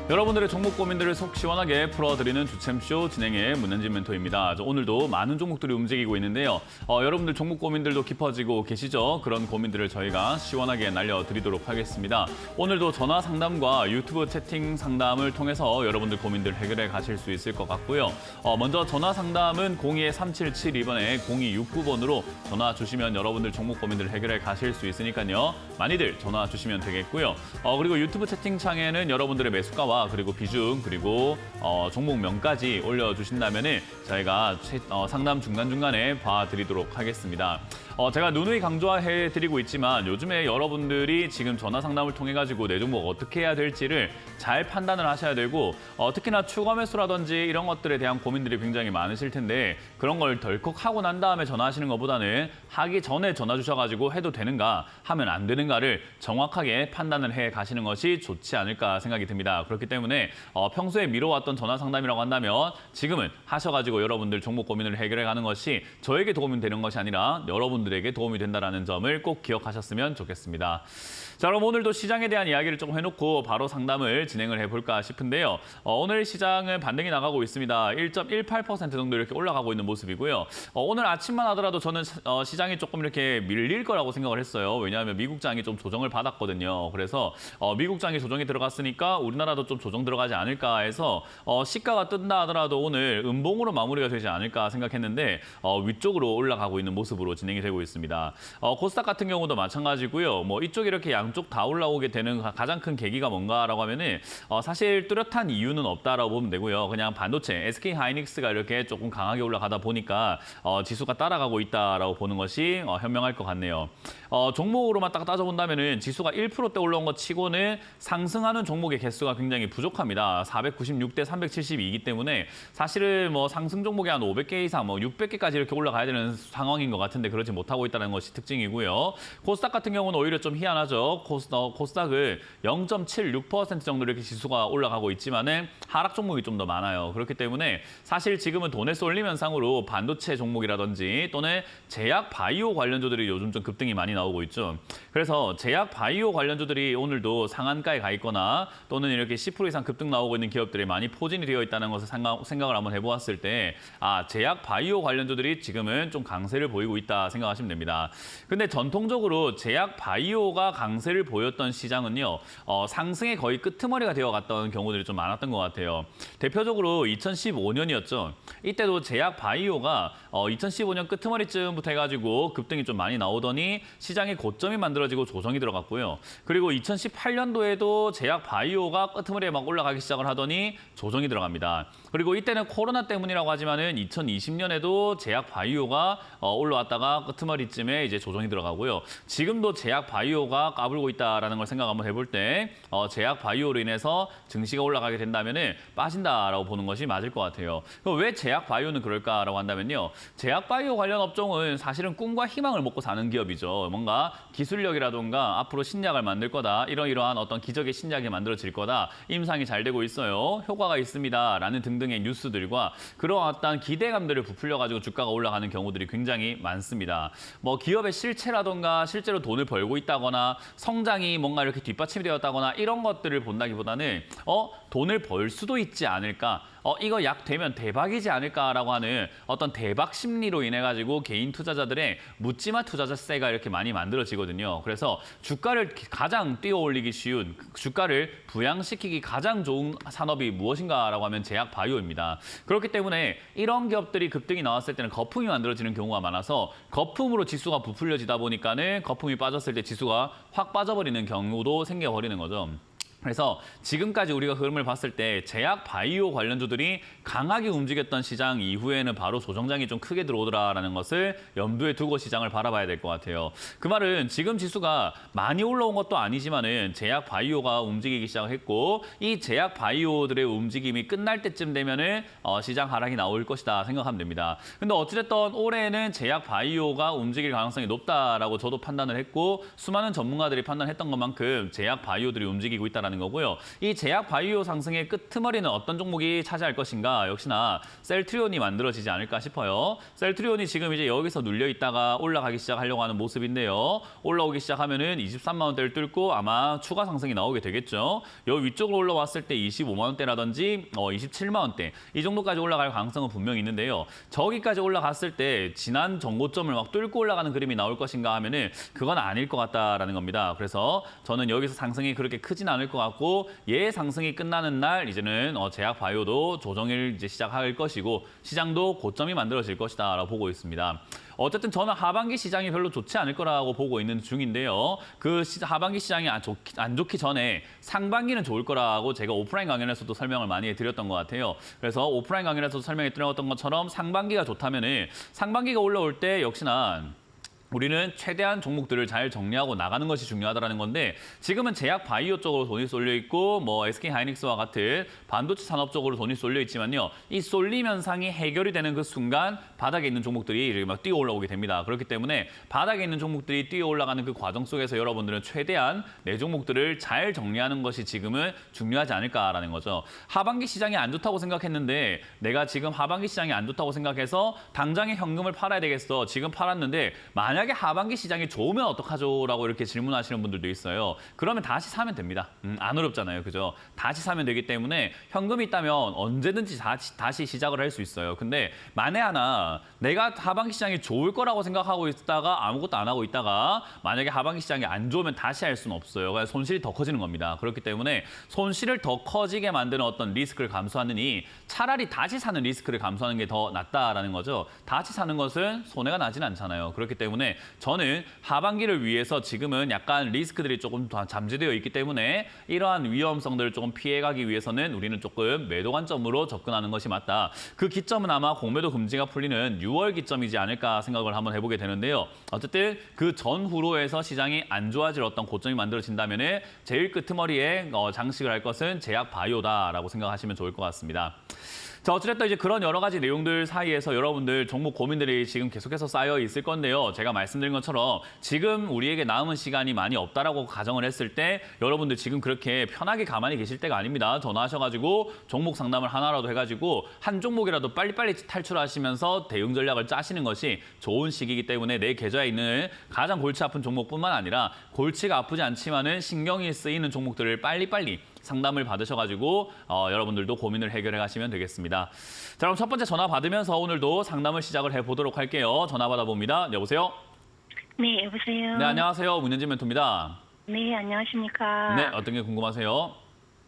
여러분들의 종목 고민들을 속 시원하게 풀어드리는 주챔쇼 진행의 문현진 멘토입니다. 오늘도 많은 종목들이 움직이고 있는데요. 여러분들 종목 고민들도 깊어지고 계시죠? 그런 고민들을 저희가 시원하게 날려드리도록 하겠습니다. 오늘도 전화 상담과 유튜브 채팅 상담을 통해서 여러분들 고민들 해결해 가실 수 있을 것 같고요. 먼저 전화 상담은 02-3772번에 0269번으로 전화 주시면 여러분들 종목 고민들 해결해 가실 수 있으니까요. 많이들 전화 주시면 되겠고요. 그리고 유튜브 채팅창에는 여러분들의 매수가와 그리고 비중 그리고 종목명까지 올려주신다면 저희가 상담 중간중간에 봐드리도록 하겠습니다. 제가 누누이 강조해드리고 있지만 요즘에 여러분들이 지금 전화 상담을 통해 가지고 내 종목 어떻게 해야 될지를 잘 판단을 하셔야 되고 특히나 추가 매수라든지 이런 것들에 대한 고민들이 굉장히 많으실 텐데 그런 걸 덜컥 하고 난 다음에 전화하시는 것보다는 하기 전에 전화 주셔가지고 해도 되는가 하면 안 되는가를 정확하게 판단을 해 가시는 것이 좋지 않을까 생각이 듭니다. 그렇기 때문에 평소에 미뤄왔던 전화 상담이라고 한다면 지금은 하셔가지고 여러분들 종목 고민을 해결해 가는 것이 저에게 도움이 되는 것이 아니라 여러분들에게 도움이 된다는 점을 꼭 기억하셨으면 좋겠습니다. 자, 그럼 오늘도 시장에 대한 이야기를 조금 해놓고 바로 상담을 진행을 해볼까 싶은데요. 오늘 시장은 반등이 나가고 있습니다. 1.18% 정도 이렇게 올라가고 있는 모습이고요. 오늘 아침만 하더라도 저는 시장이 조금 이렇게 밀릴 거라고 생각을 했어요. 왜냐하면 미국장이 좀 조정을 받았거든요. 그래서 미국장이 조정이 들어갔으니까 우리나라도 좀 조정 들어가지 않을까 해서 시가가 뜬다 하더라도 오늘 음봉으로 마무리가 되지 않을까 생각했는데 위쪽으로 올라가고 있는 모습으로 진행이 되고 있습니다. 코스닥 같은 경우도 마찬가지고요. 이쪽이 이렇게 양쪽 다 올라오게 되는 가장 큰 계기가 뭔가라고 하면은 사실 뚜렷한 이유는 없다라고 보면 되고요. 그냥 반도체, SK 하이닉스가 이렇게 조금 강하게 올라가다 보니까 지수가 따라가고 있다라고 보는 것이 현명할 것 같네요. 종목으로만 딱 따져본다면은 지수가 1%대 올라온 것 치고는 상승하는 종목의 개수가 굉장히 부족합니다. 496대 372이기 때문에 사실은 상승 종목이 한 500개 이상, 600개까지 이렇게 올라가야 되는 상황인 것 같은데 그러지 못하고 있다는 것이 특징이고요. 코스닥 같은 경우는 오히려 좀 희한하죠. 코스닥을 0.76% 정도 이렇게 지수가 올라가고 있지만은 하락 종목이 좀 더 많아요. 그렇기 때문에 사실 지금은 돈에 쏠림 현상으로 반도체 종목이라든지 또는 제약 바이오 관련주들이 요즘 좀 급등이 많이 나오고 있죠. 그래서 제약 바이오 관련주들이 오늘도 상한가에 가 있거나 또는 이렇게 10% 이상 급등 나오고 있는 기업들이 많이 포진이 되어 있다는 것을 생각을 한번 해보았을 때 제약 바이오 관련주들이 지금은 좀 강세를 보이고 있다 생각하시면 됩니다. 근데 전통적으로 제약 바이오가 강세를 보였던 시장은요. 상승의 거의 끄트머리가 되어갔던 경우들이 좀 많았던 것 같아요. 대표적으로 2015년이었죠. 이때도 제약 바이오가 2015년 끄트머리쯤부터 해가지고 급등이 좀 많이 나오더니 시장의 고점이 만들어지고 조정이 들어갔고요. 그리고 2018년도에도 제약 바이오가 끄트머리에 막 올라가기 시작을 하더니 조정이 들어갑니다. 그리고 이때는 코로나 때문이라고 하지만은 2020년에도 제약 바이오가 올라왔다가 끄트머리쯤에 이제 조정이 들어가고요. 지금도 제약 바이오가 까불고 있다라는 걸 생각 한번 해볼 때 제약 바이오로 인해서 증시가 올라가게 된다면은 빠진다라고 보는 것이 맞을 것 같아요. 그럼 왜 제약 바이오는 그럴까라고 한다면요. 제약 바이오 관련 업종은 사실은 꿈과 희망을 먹고 사는 기업이죠. 뭔가 기술력이라던가 앞으로 신약을 만들 거다. 이러이러한 어떤 기적의 신약이 만들어질 거다. 임상이 잘 되고 있어요. 효과가 있습니다라는 등등의 뉴스들과 그런 어떤 기대감들을 부풀려가지고 주가가 올라가는 경우들이 굉장히 많습니다. 기업의 실체라던가 실제로 돈을 벌고 있다거나 성장이 뭔가 이렇게 뒷받침이 되었다거나 이런 것들을 본다기보다는 돈을 벌 수도 있지 않을까. 이거 약 되면 대박이지 않을까라고 하는 어떤 대박 심리로 인해 가지고 개인 투자자들의 묻지마 투자자세가 이렇게 많이 만들어지거든요. 그래서 주가를 가장 뛰어올리기 쉬운 주가를 부양시키기 가장 좋은 산업이 무엇인가라고 하면 제약 바이오입니다. 그렇기 때문에 이런 기업들이 급등이 나왔을 때는 거품이 만들어지는 경우가 많아서 거품으로 지수가 부풀려지다 보니까는 거품이 빠졌을 때 지수가 확 빠져버리는 경우도 생겨버리는 거죠. 그래서 지금까지 우리가 흐름을 봤을 때 제약 바이오 관련주들이 강하게 움직였던 시장 이후에는 바로 조정장이 좀 크게 들어오더라라는 것을 염두에 두고 시장을 바라봐야 될 것 같아요. 그 말은 지금 지수가 많이 올라온 것도 아니지만은 제약 바이오가 움직이기 시작했고 이 제약 바이오들의 움직임이 끝날 때쯤 되면은 시장 하락이 나올 것이다 생각하면 됩니다. 근데 어찌됐든 올해는 제약 바이오가 움직일 가능성이 높다라고 저도 판단을 했고 수많은 전문가들이 판단했던 것만큼 제약 바이오들이 움직이고 있다는 있다라는 거고요. 이 제약 바이오 상승의 끄트머리는 어떤 종목이 차지할 것인가? 역시나 셀트리온이 만들어지지 않을까 싶어요. 셀트리온이 지금 이제 여기서 눌려 있다가 올라가기 시작하려고 하는 모습인데요. 올라오기 시작하면은 23만 원대를 뚫고 아마 추가 상승이 나오게 되겠죠. 여기 위쪽으로 올라왔을 때 25만 원대라든지 27만 원대 이 정도까지 올라갈 가능성은 분명히 있는데요. 저기까지 올라갔을 때 지난 정고점을 막 뚫고 올라가는 그림이 나올 것인가 하면은 그건 아닐 것 같다라는 겁니다. 그래서 저는 여기서 상승이 그렇게 크진 않을 것 같고 얘 상승이 끝나는 날 이제는 제약 바이오도 조정을 이제 시작할 것이고 시장도 고점이 만들어질 것이다라고 보고 있습니다. 어쨌든 저는 하반기 시장이 별로 좋지 않을 거라고 보고 있는 중인데요. 그 하반기 시장이 안 좋기 전에 상반기는 좋을 거라고 제가 오프라인 강연에서도 설명을 많이 해드렸던 것 같아요. 그래서 오프라인 강연에서도 설명해 드렸던 것처럼 상반기가 좋다면은 상반기가 올라올 때 역시나 우리는 최대한 종목들을 잘 정리하고 나가는 것이 중요하다는 건데 지금은 제약 바이오 쪽으로 돈이 쏠려 있고 뭐 SK 하이닉스와 같은 반도체 산업 쪽으로 돈이 쏠려 있지만요. 이 쏠림 현상이 해결이 되는 그 순간 바닥에 있는 종목들이 이렇게 막 뛰어 올라오게 됩니다. 그렇기 때문에 바닥에 있는 종목들이 뛰어 올라가는 그 과정 속에서 여러분들은 최대한 내 종목들을 잘 정리하는 것이 지금은 중요하지 않을까라는 거죠. 하반기 시장이 안 좋다고 생각했는데 내가 지금 하반기 시장이 안 좋다고 생각해서 당장에 현금을 팔아야 되겠어. 지금 팔았는데 만약에 하반기 시장이 좋으면 어떡하죠? 라고 이렇게 질문하시는 분들도 있어요. 그러면 다시 사면 됩니다. 안 어렵잖아요. 그죠? 다시 사면 되기 때문에 현금이 있다면 언제든지 다시 시작을 할 수 있어요. 근데 만에 하나 내가 하반기 시장이 좋을 거라고 생각하고 있다가 아무것도 안 하고 있다가 만약에 하반기 시장이 안 좋으면 다시 할 수는 없어요. 그래서 손실이 더 커지는 겁니다. 그렇기 때문에 손실을 더 커지게 만드는 어떤 리스크를 감수하느니 차라리 다시 사는 리스크를 감수하는 게 더 낫다라는 거죠. 다시 사는 것은 손해가 나진 않잖아요. 그렇기 때문에 저는 하반기를 위해서 지금은 약간 리스크들이 조금 더 잠재되어 있기 때문에 이러한 위험성들을 조금 피해가기 위해서는 우리는 조금 매도 관점으로 접근하는 것이 맞다. 그 기점은 아마 공매도 금지가 풀리는 6월 기점이지 않을까 생각을 한번 해보게 되는데요. 어쨌든 그 전후로 해서 시장이 안 좋아질 어떤 고점이 만들어진다면 제일 끄트머리에 장식을 할 것은 제약 바이오다라고 생각하시면 좋을 것 같습니다. 자, 어쨌든 이제 그런 여러 가지 내용들 사이에서 여러분들 종목 고민들이 지금 계속해서 쌓여 있을 건데요. 제가 말씀드린 것처럼 지금 우리에게 남은 시간이 많이 없다라고 가정을 했을 때 여러분들 지금 그렇게 편하게 가만히 계실 때가 아닙니다. 전화하셔가지고 종목 상담을 하나라도 해가지고 한 종목이라도 빨리빨리 탈출하시면서 대응 전략을 짜시는 것이 좋은 시기이기 때문에 내 계좌에 있는 가장 골치 아픈 종목뿐만 아니라 골치가 아프지 않지만은 신경이 쓰이는 종목들을 빨리빨리 상담을 받으셔가지고 여러분들도 고민을 해결해 가시면 되겠습니다. 자, 그럼 첫 번째 전화 받으면서 오늘도 상담을 시작을 해보도록 할게요. 전화 받아봅니다. 여보세요? 네, 여보세요? 네, 안녕하세요. 문현진 멘토입니다. 네, 안녕하십니까? 네, 어떤 게 궁금하세요?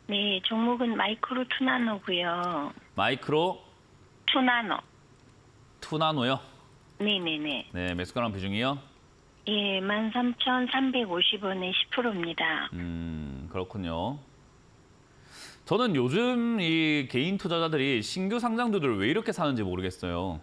네, 종목은 마이크로 투나노고요. 마이크로 투나노. 투나노요? 네네네. 네, 매수가랑 비중이요? 예, 13,350원에 10%입니다. 그렇군요. 저는 요즘 이 개인 투자자들이 신규 상장주들을 왜 이렇게 사는지 모르겠어요.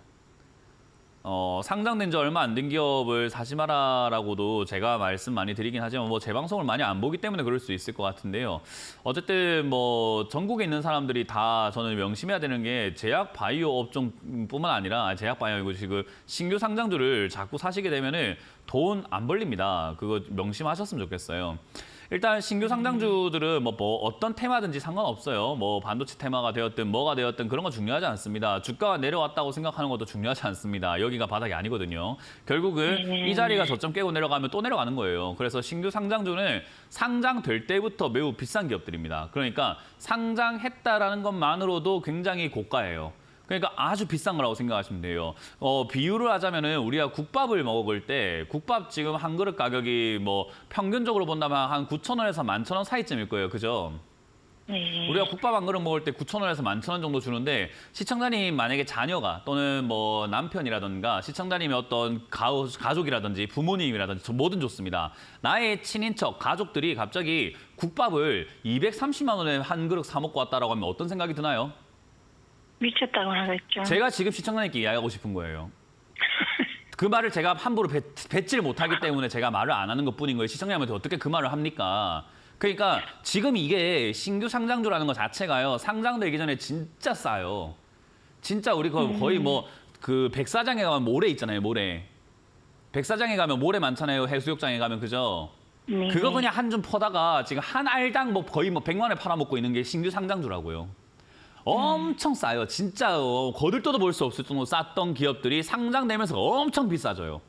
상장된 지 얼마 안 된 기업을 사지 마라라고도 제가 말씀 많이 드리긴 하지만 뭐 제 방송을 많이 안 보기 때문에 그럴 수 있을 것 같은데요. 어쨌든 뭐 전국에 있는 사람들이 다 저는 명심해야 되는 게 제약 바이오 업종뿐만 아니라 제약 바이오이고 지금 신규 상장주를 자꾸 사시게 되면은 돈 안 벌립니다. 그거 명심하셨으면 좋겠어요. 일단 신규 상장주들은 뭐 어떤 테마든지 상관없어요. 뭐 반도체 테마가 되었든 뭐가 되었든 그런 건 중요하지 않습니다. 주가가 내려왔다고 생각하는 것도 중요하지 않습니다. 여기가 바닥이 아니거든요. 결국은 이 자리가 저점 깨고 내려가면 또 내려가는 거예요. 그래서 신규 상장주는 상장될 때부터 매우 비싼 기업들입니다. 그러니까 상장했다라는 것만으로도 굉장히 고가예요. 그러니까 아주 비싼 거라고 생각하시면 돼요. 비유를 하자면은 우리가 국밥을 먹을 때 국밥 지금 한 그릇 가격이 뭐 평균적으로 본다면 한 9,000원에서 11,000원 사이쯤일 거예요. 그죠? 네. 우리가 국밥 한 그릇 먹을 때 9,000원에서 11,000원 정도 주는데 시청자님 만약에 자녀가 또는 뭐 남편이라든가 시청자님의 어떤 가족이라든지 부모님이라든지 뭐든 좋습니다. 나의 친인척, 가족들이 갑자기 국밥을 230만 원에 한 그릇 사 먹고 왔다라고 하면 어떤 생각이 드나요? 미쳤다고 하겠죠. 제가 지금 시청자님께 이야기하고 싶은 거예요. 그 말을 제가 함부로 뱉질 못하기 때문에 제가 말을 안 하는 것뿐인 거예요. 시청자님한테 어떻게 그 말을 합니까? 그러니까 지금 이게 신규 상장주라는 것 자체가요. 상장되기 전에 진짜 싸요. 진짜 우리 거의 뭐 그 백사장에 가면 모래 있잖아요. 모래. 백사장에 가면 모래 많잖아요. 해수욕장에 가면 그죠? 네. 그거 그냥 한 줌 퍼다가 지금 한 알당 뭐 거의 뭐 100만 원에 팔아먹고 있는 게 신규 상장주라고요. 엄청 싸요. 진짜 거들떠도 볼 수 없을 정도로 쌌던 기업들이 상장되면서 엄청 비싸져요.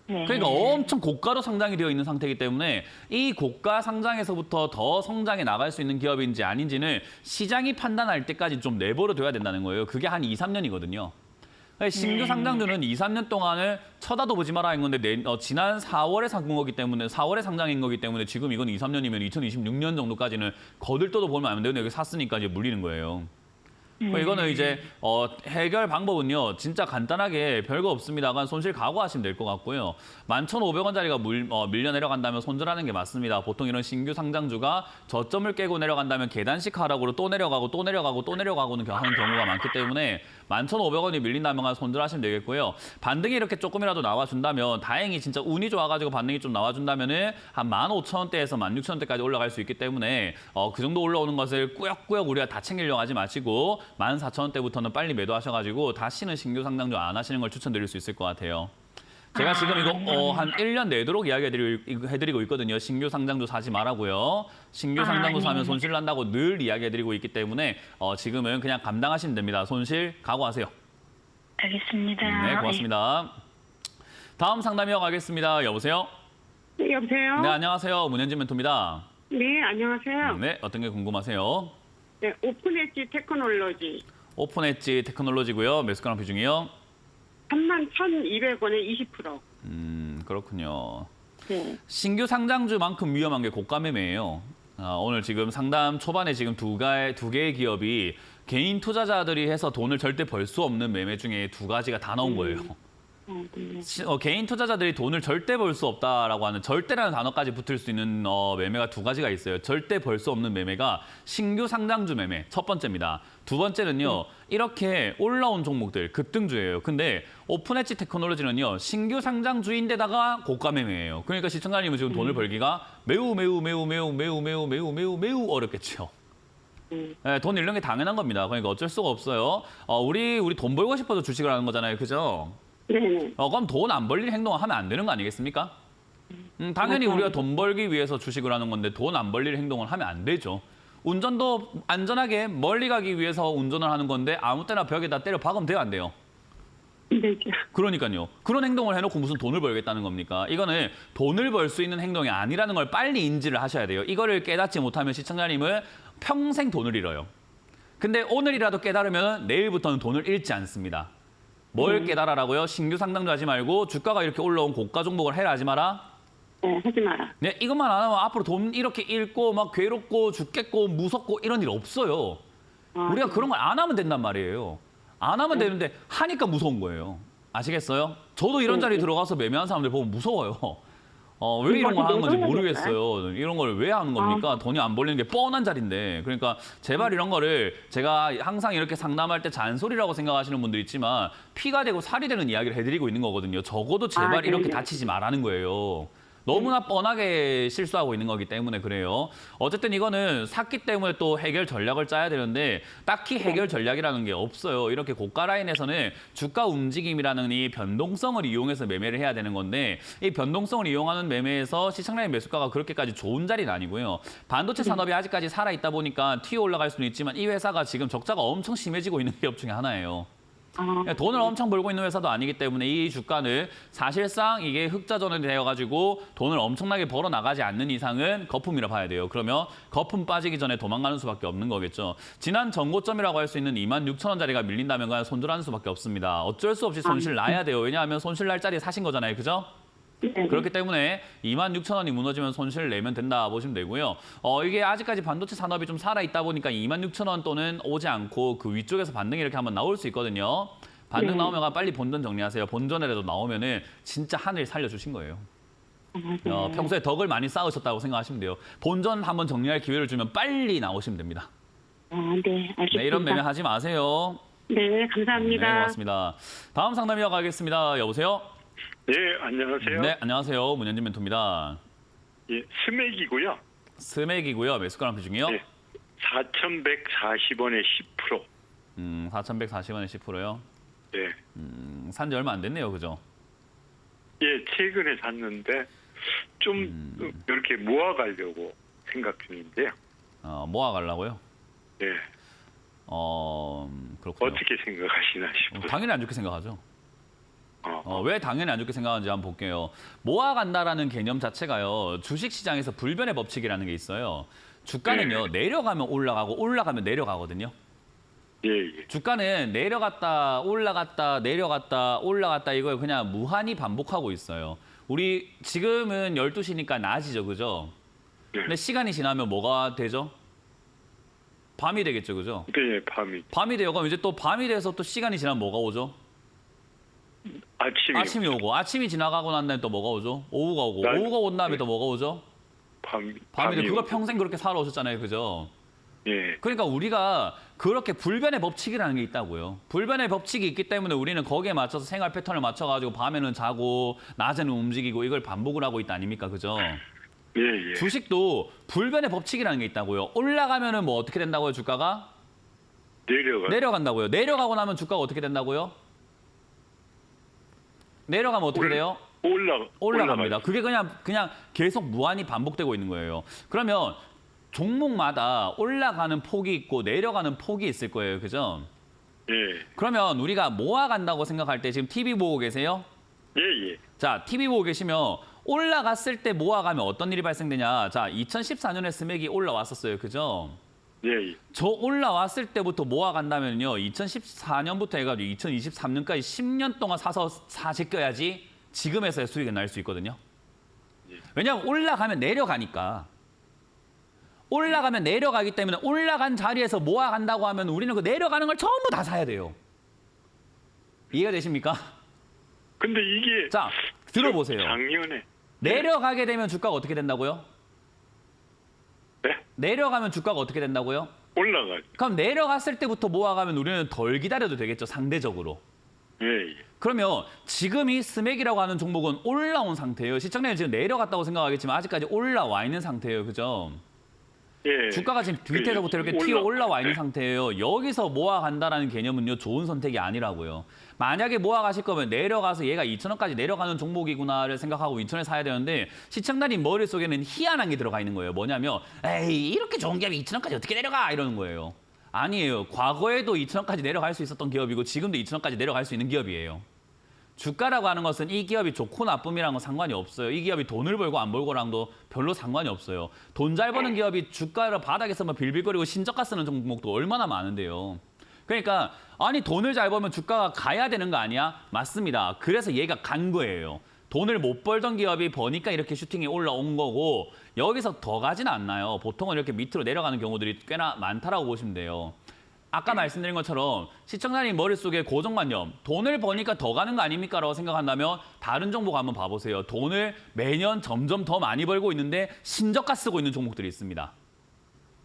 네. 그러니까 엄청 고가로 상장이 되어 있는 상태이기 때문에 이 고가 상장에서부터 더 성장해 나갈 수 있는 기업인지 아닌지는 시장이 판단할 때까지 좀 내버려 둬야 된다는 거예요. 그게 한 2, 3년이거든요. 신규 상장주는 2, 3년 동안을 쳐다도 보지 마라 한 건데 지난 4월에 상한 거기 때문에 4월에 상장인 거기 때문에 지금 이건 2, 3년이면 2026년 정도까지는 거들떠도 보면 안 되는데 여기 샀으니까 이제 물리는 거예요. 이거는 이제 해결 방법은요. 진짜 간단하게 별거 없습니다만 손실 각오하시면 될 것 같고요. 11,500원짜리가 밀려 내려간다면 손절하는 게 맞습니다. 보통 이런 신규 상장주가 저점을 깨고 내려간다면 계단식 하락으로 또 내려가고 또 내려가고 또 내려가고는 하는 경우가 많기 때문에 11,500원이 밀린다면 손절하시면 되겠고요. 반등이 이렇게 조금이라도 나와준다면 다행히 진짜 운이 좋아가지고 반등이 좀 나와준다면은 한 15,000원대에서 16,000원대까지 올라갈 수 있기 때문에 그 정도 올라오는 것을 꾸역꾸역 우리가 다 챙기려고 하지 마시고 14,000원대부터는 빨리 매도하셔가지고 다시는 신규 상장주 안 하시는 걸 추천드릴 수 있을 것 같아요. 제가 지금 이거 한 1년 내도록 이야기해드리고 있거든요. 신규 상장주 사지 말라고요. 신규 상장주 사면 손실 난다고 늘 이야기해드리고 있기 때문에 지금은 그냥 감당하시면 됩니다. 손실 각오하세요. 알겠습니다. 네, 고맙습니다. 다음 상담 이어가겠습니다. 여보세요? 네, 여보세요? 네, 안녕하세요. 문현진 멘토입니다. 네, 안녕하세요. 네, 어떤 게 궁금하세요? 네, 오픈엣지 테크놀로지 오픈엣지 테크놀로지고요. 매수가랑 비중이요? 31,200원에 20%. 그렇군요. 네. 신규 상장주만큼 위험한 게 고가 매매예요. 오늘 지금 상담 초반에 지금 두 개의 기업이 개인 투자자들이 해서 돈을 절대 벌 수 없는 매매 중에 두 가지가 다 나온 거예요. 네. 개인 투자자들이 돈을 절대 벌 수 없다라고 하는 절대라는 단어까지 붙을 수 있는 매매가 두 가지가 있어요. 절대 벌 수 없는 매매가 신규 상장주 매매 첫 번째입니다. 두 번째는요. 이렇게 올라온 종목들 급등주예요. 근데 오픈엣지 테크놀로지는요. 신규 상장주인데다가 고가 매매예요. 그러니까 시청자님은 지금 돈을 벌기가 매우 어렵겠죠. 네, 돈 잃는 게 당연한 겁니다. 그러니까 어쩔 수가 없어요. 우리 돈 벌고 싶어서 주식을 하는 거잖아요. 그죠? 네네. 그럼 돈 안 벌릴 행동을 하면 안 되는 거 아니겠습니까? 당연히 우리가 돈 벌기 위해서 주식을 하는 건데 돈 안 벌릴 행동을 하면 안 되죠. 운전도 안전하게 멀리 가기 위해서 운전을 하는 건데 아무 때나 벽에다 때려 박으면 돼요, 안 돼요? 네. 그러니까요. 그런 행동을 해놓고 무슨 돈을 벌겠다는 겁니까? 이거는 돈을 벌 수 있는 행동이 아니라는 걸 빨리 인지를 하셔야 돼요. 이거를 깨닫지 못하면 시청자님은 평생 돈을 잃어요. 근데 오늘이라도 깨달으면 내일부터는 돈을 잃지 않습니다. 뭘 깨달아라고요? 신규 상장주 하지 말고 주가가 이렇게 올라온 고가 종목을 해라 하지 마라? 네, 하지 마라. 네, 이것만 안 하면 앞으로 돈 이렇게 잃고 막 괴롭고 죽겠고 무섭고 이런 일 없어요. 우리가 그런 걸 안 하면 된단 말이에요. 안 하면 되는데 하니까 무서운 거예요. 아시겠어요? 저도 이런 자리 들어가서 매매하는 사람들 보면 무서워요. 왜 이런 걸 하는 건지 모르겠어요. 이런 걸 왜 하는 겁니까? 돈이 안 벌리는 게 뻔한 자리인데. 그러니까 제발 이런 거를 제가 항상 이렇게 상담할 때 잔소리라고 생각하시는 분들 있지만 피가 되고 살이 되는 이야기를 해드리고 있는 거거든요. 적어도 제발 이렇게 다치지 말라는 거예요. 너무나 뻔하게 실수하고 있는 거기 때문에 그래요. 어쨌든 이거는 샀기 때문에 또 해결 전략을 짜야 되는데 딱히 해결 전략이라는 게 없어요. 이렇게 고가 라인에서는 주가 움직임이라는 이 변동성을 이용해서 매매를 해야 되는 건데 이 변동성을 이용하는 매매에서 시청자의 매수가가 그렇게까지 좋은 자리는 아니고요. 반도체 산업이 아직까지 살아있다 보니까 튀어 올라갈 수는 있지만 이 회사가 지금 적자가 엄청 심해지고 있는 기업 중에 하나예요. 돈을 엄청 벌고 있는 회사도 아니기 때문에 이 주가는 사실상 이게 흑자전환이 되어가지고 돈을 엄청나게 벌어 나가지 않는 이상은 거품이라 봐야 돼요. 그러면 거품 빠지기 전에 도망가는 수밖에 없는 거겠죠. 지난 전고점이라고 할 수 있는 26,000원짜리가 밀린다면 그냥 손절하는 수밖에 없습니다. 어쩔 수 없이 손실 나야 돼요. 왜냐하면 손실 날 자리에 사신 거잖아요. 그죠? 그렇기 때문에 26,000원이 무너지면 손실을 내면 된다 보시면 되고요. 이게 아직까지 반도체 산업이 좀 살아있다 보니까 26,000원 또는 오지 않고 그 위쪽에서 반등이 이렇게 한번 나올 수 있거든요. 반등 나오면 빨리 본전 정리하세요. 본전이라도 나오면은 진짜 하늘 살려주신 거예요. 평소에 덕을 많이 쌓으셨다고 생각하시면 돼요. 본전 한번 정리할 기회를 주면 빨리 나오시면 됩니다. 네, 알겠습니다. 네, 이런 매매 하지 마세요. 네, 감사합니다. 네, 고맙습니다. 다음 상담 이어가겠습니다. 여보세요? 예, 안녕하세요. 네, 안녕하세요. 문현진 멘토입니다. 예, 스맥이고요. 스맥이고요. 매수가랑 비중이요? 예, 4,140원에 10%. 4,140원에 10%요? 예. 산지 얼마 안 됐네요. 그죠? 예, 최근에 샀는데 좀 이렇게 모아가려고 생각 중인데요. 모아가려고요? 예. 그렇군요. 어떻게 생각하시나 싶어요. 당연히 안 좋게 생각하죠. 어, 왜 당연히 안 좋게 생각하는지 한번 볼게요. 모아간다라는 개념 자체가요. 주식시장에서 불변의 법칙이라는 게 있어요. 주가는요. 내려가면 올라가고 올라가면 내려가거든요. 예, 예. 주가는 내려갔다 올라갔다 내려갔다 올라갔다 이걸 그냥 무한히 반복하고 있어요. 우리 지금은 12시니까 낮이죠. 그죠? 네. 근데 시간이 지나면 뭐가 되죠? 밤이 되겠죠. 그죠? 네, 밤이 밤이 돼요. 그럼 이제 또 밤이 돼서 또 시간이 지나면 뭐가 오죠? 아침이 오고 아침이 지나가고 난 다음에 또 뭐가 오죠? 오후가 오고 오후가 온 다음에 또 뭐가 오죠? 밤이 돼요. 그걸 평생 그렇게 살아오셨잖아요. 그죠? 예. 그러니까 우리가 그렇게 불변의 법칙이라는 게 있다고요. 불변의 법칙이 있기 때문에 우리는 거기에 맞춰서 생활 패턴을 맞춰가지고 밤에는 자고 낮에는 움직이고 이걸 반복을 하고 있다 아닙니까? 그죠? 예, 예. 주식도 불변의 법칙이라는 게 있다고요. 올라가면은 뭐 어떻게 된다고요? 주가가? 내려간다고요. 내려가고 나면 주가가 어떻게 된다고요? 내려가면 어떻게 돼요? 올라갑니다. 그게 그냥 계속 무한히 반복되고 있는 거예요. 그러면 종목마다 올라가는 폭이 있고 내려가는 폭이 있을 거예요. 그죠? 예. 그러면 우리가 모아간다고 생각할 때 지금 TV 보고 계세요? 예, 예. 자, TV 보고 계시면 올라갔을 때 모아가면 어떤 일이 발생되냐. 자, 2014년에 스맥이 올라왔었어요. 그죠? 예, 예. 저 올라왔을 때부터 모아간다면요. 2014년부터 해가지고 2023년까지 10년 동안 사서 사재껴야지 지금에서의 수익이 날 수 있거든요. 왜냐하면 올라가면 내려가니까. 올라가면 내려가기 때문에 올라간 자리에서 모아간다고 하면 우리는 그 내려가는 걸 전부 다 사야 돼요. 이해가 되십니까? 근데 이게 자, 들어보세요. 작년에 내려가게 되면 주가가 어떻게 된다고요? 네? 내려가면 주가가 어떻게 된다고요? 올라가죠. 그럼 내려갔을 때부터 모아가면 우리는 덜 기다려도 되겠죠, 상대적으로. 예, 예. 그러면 지금 이 스맥이라고 하는 종목은 올라온 상태예요. 시청자님 지금 내려갔다고 생각하겠지만 아직까지 올라와 있는 상태예요. 그죠? 예. 주가가 지금 밑에서부터 이렇게 튀어 올라와 있는 상태예요. 여기서 모아간다라는 개념은요. 좋은 선택이 아니라고요. 만약에 모아가실 거면 내려가서 얘가 2,000원까지 내려가는 종목이구나를 생각하고 2,000원에 사야 되는데 시청자님 머릿속에는 희한한 게 들어가 있는 거예요. 뭐냐면 에이 이렇게 좋은 기업이 2,000원까지 어떻게 내려가 이러는 거예요. 아니에요. 과거에도 2,000원까지 내려갈 수 있었던 기업이고 지금도 2,000원까지 내려갈 수 있는 기업이에요. 주가라고 하는 것은 이 기업이 좋고 나쁨이랑은 상관이 없어요. 이 기업이 돈을 벌고 안 벌고랑도 별로 상관이 없어요. 돈 잘 버는 기업이 주가를 바닥에서 막 빌빌거리고 신저가 쓰는 종목도 얼마나 많은데요. 그러니까 아니 돈을 잘 벌면 주가가 가야 되는 거 아니야? 맞습니다. 그래서 얘가 간 거예요. 돈을 못 벌던 기업이 버니까 이렇게 슈팅이 올라온 거고 여기서 더 가지는 않나요? 보통은 이렇게 밑으로 내려가는 경우들이 꽤나 많다라고 보시면 돼요. 아까 말씀드린 것처럼 시청자님 머릿속에 고정관념, 돈을 버니까 더 가는 거 아닙니까? 라고 생각한다면 다른 종목 한번 봐보세요. 돈을 매년 점점 더 많이 벌고 있는데 신저가 쓰고 있는 종목들이 있습니다.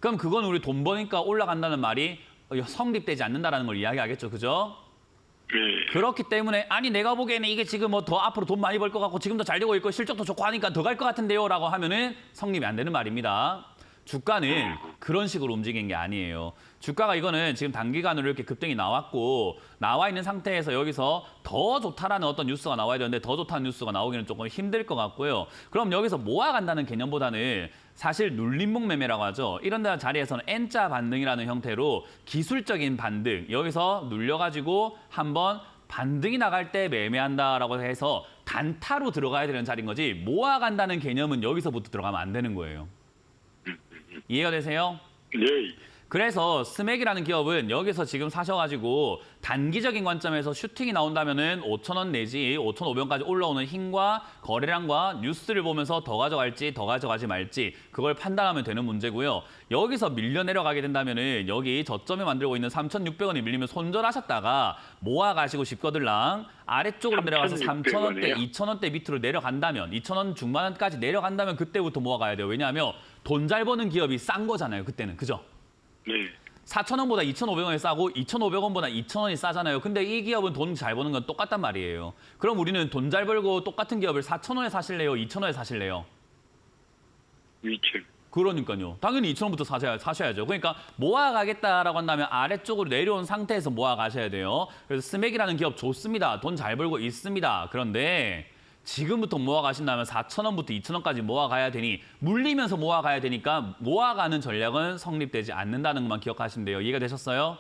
그럼 그건 우리 돈 버니까 올라간다는 말이 성립되지 않는다는 걸 이야기하겠죠. 그죠? 예. 그렇기 때문에 아니 내가 보기에는 이게 지금 뭐 더 앞으로 돈 많이 벌 것 같고 지금도 잘 되고 있고 실적도 좋고 하니까 더 갈 것 같은데요 라고 하면은 성립이 안 되는 말입니다. 주가는 그런 식으로 움직이는 게 아니에요. 주가가 이거는 지금 단기간으로 이렇게 급등이 나왔고 나와 있는 상태에서 여기서 더 좋다라는 어떤 뉴스가 나와야 되는데 더 좋다는 뉴스가 나오기는 조금 힘들 것 같고요. 그럼 여기서 모아간다는 개념보다는 사실 눌림목 매매라고 하죠. 이런 자리에서는 N자 반등이라는 형태로 기술적인 반등, 여기서 눌려가지고 한번 반등이 나갈 때 매매한다라고 해서 단타로 들어가야 되는 자리인 거지 모아간다는 개념은 여기서부터 들어가면 안 되는 거예요. 이해가 되세요? 예. 그래서 스맥이라는 기업은 여기서 지금 사셔가지고 단기적인 관점에서 슈팅이 나온다면은 5,000원 내지 5,500원까지 올라오는 힘과 거래량과 뉴스를 보면서 더 가져갈지 더 가져가지 말지 그걸 판단하면 되는 문제고요. 여기서 밀려 내려가게 된다면은 여기 저점에 만들고 있는 3,600원이 밀리면 손절하셨다가 모아가시고 싶거들랑 아래쪽으로 내려가서 3,000원대, 2,000원대 밑으로 내려간다면 2,000원 중반까지 내려간다면 그때부터 모아가야 돼요. 왜냐하면 돈 잘 버는 기업이 싼 거잖아요. 그때는. 그죠? 네. 4,000원보다 2,500원이 싸고 2,500원보다 2,000원이 싸잖아요. 근데 이 기업은 돈 잘 버는 건 똑같단 말이에요. 그럼 우리는 돈 잘 벌고 똑같은 기업을 4,000원에 사실래요? 2,000원에 사실래요? 2,000. 그러니까요. 당연히 2,000원부터 사셔야죠. 그러니까 모아가겠다라고 한다면 아래쪽으로 내려온 상태에서 모아가셔야 돼요. 그래서 스맥이라는 기업 좋습니다. 돈 잘 벌고 있습니다. 그런데 지금부터 모아가신다면 4,000원부터 2,000원까지 모아가야 되니 물리면서 모아가야 되니까 모아가는 전략은 성립되지 않는다는 것만 기억하시면 돼요. 이해가 되셨어요?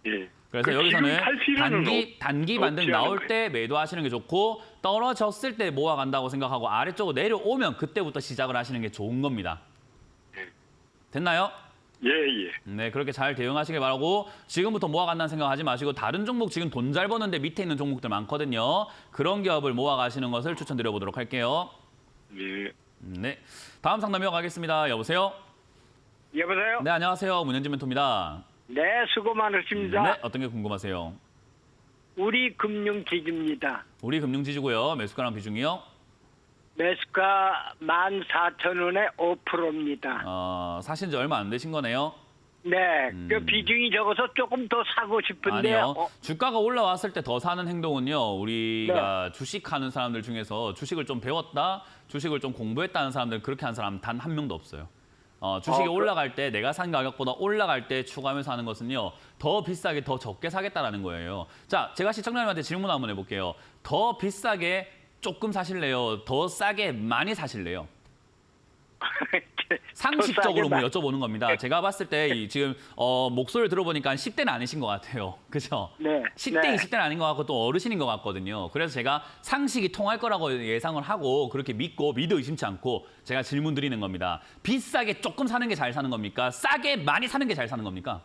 예. 그래서 지금 여기서는 살 필요는 단기 반등 없지 나올 않을까요? 때 매도하시는 게 좋고 떨어졌을 때 모아간다고 생각하고 아래쪽으로 내려오면 그때부터 시작을 하시는 게 좋은 겁니다. 됐나요? 예, 예. 네, 그렇게 잘 대응하시길 바라고 지금부터 모아간다는 생각하지 마시고 다른 종목 지금 돈 잘 버는데 밑에 있는 종목들 많거든요. 그런 기업을 모아가시는 것을 추천드려보도록 할게요. 예. 네, 다음 상담 이어가겠습니다. 여보세요? 여보세요? 네, 안녕하세요. 문현진 멘토입니다. 네, 수고 많으십니다. 네, 어떤 게 궁금하세요? 우리 금융지주입니다. 우리 금융지주고요. 매수가랑 비중이요? 매수가 14,000원에 5%입니다. 사신 지 얼마 안 되신 거네요? 네, 그 비중이 적어서 조금 더 사고 싶은데 아니요. 주가가 올라왔을 때 더 사는 행동은요. 우리가 주식하는 사람들 중에서 주식을 좀 배웠다, 주식을 좀 공부했다는 사람들 그렇게 한 사람 단 한 명도 없어요. 주식이 올라갈 때 내가 산 가격보다 올라갈 때 추가하면서 하는 것은요. 더 비싸게 더 적게 사겠다라는 거예요. 자, 제가 시청자님한테 질문 한번 해볼게요. 더 비싸게 조금 사실래요? 더 싸게 많이 사실래요? 상식적으로 뭐 여쭤보는 겁니다. 제가 봤을 때 지금 목소리를 들어보니까 10대는 아니신 것 같아요. 그죠? 네. 10대, 네. 20대는 아닌 것 같고 또 어르신인 것 같거든요. 그래서 제가 상식이 통할 거라고 예상을 하고 그렇게 믿고 의심치 않고 제가 질문 드리는 겁니다. 비싸게 조금 사는 게 잘 사는 겁니까? 싸게 많이 사는 게 잘 사는 겁니까?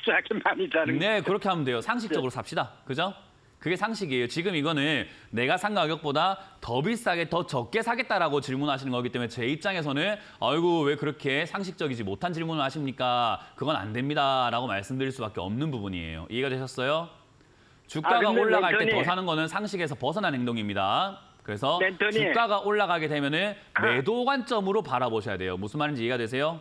싸게 많이 사는 네, 그렇게 하면 돼요. 상식적으로 삽시다. 그죠? 그게 상식이에요. 지금 이거는 내가 산 가격보다 더 비싸게 더 적게 사겠다라고 질문하시는 거기 때문에 제 입장에서는 아이고 왜 그렇게 상식적이지 못한 질문을 하십니까? 그건 안 됩니다라고 말씀드릴 수밖에 없는 부분이에요. 이해가 되셨어요? 주가가 근데 올라갈 때 더 멘토님. 사는 거는 상식에서 벗어난 행동입니다. 그래서 멘토님. 주가가 올라가게 되면은 매도 관점으로 바라보셔야 돼요. 무슨 말인지 이해가 되세요?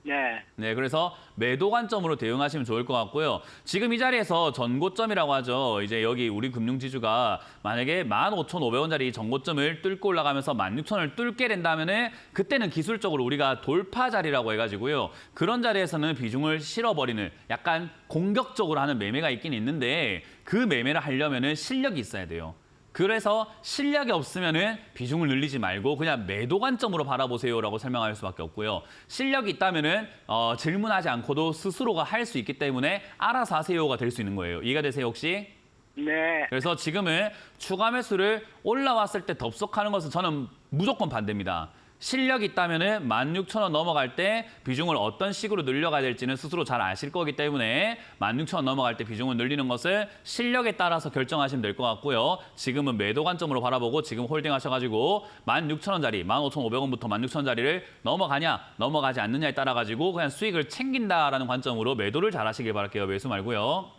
네. 네, 그래서 매도 관점으로 대응하시면 좋을 것 같고요. 지금 이 자리에서 전고점이라고 하죠. 이제 여기 우리 금융지주가 만약에 15,500원짜리 전고점을 뚫고 올라가면서 16,000원을 뚫게 된다면은 그때는 기술적으로 우리가 돌파 자리라고 해가지고요. 그런 자리에서는 비중을 실어버리는 약간 공격적으로 하는 매매가 있긴 있는데 그 매매를 하려면은 실력이 있어야 돼요. 그래서 실력이 없으면은 비중을 늘리지 말고 그냥 매도 관점으로 바라보세요라고 설명할 수밖에 없고요. 실력이 있다면은 질문하지 않고도 스스로가 할 수 있기 때문에 알아서 하세요가 될 수 있는 거예요. 이해가 되세요 혹시? 네. 그래서 지금은 추가 매수를 올라왔을 때 덥석하는 것은 저는 무조건 반대입니다. 실력이 있다면은 16,000원 넘어갈 때 비중을 어떤 식으로 늘려가야 될지는 스스로 잘 아실 거기 때문에 16,000원 넘어갈 때 비중을 늘리는 것을 실력에 따라서 결정하시면 될 것 같고요. 지금은 매도 관점으로 바라보고 지금 홀딩하셔가지고 16,000원짜리, 15,500원부터 16,000원짜리를 넘어가냐, 넘어가지 않느냐에 따라 가지고 그냥 수익을 챙긴다라는 관점으로 매도를 잘 하시길 바랄게요. 매수 말고요.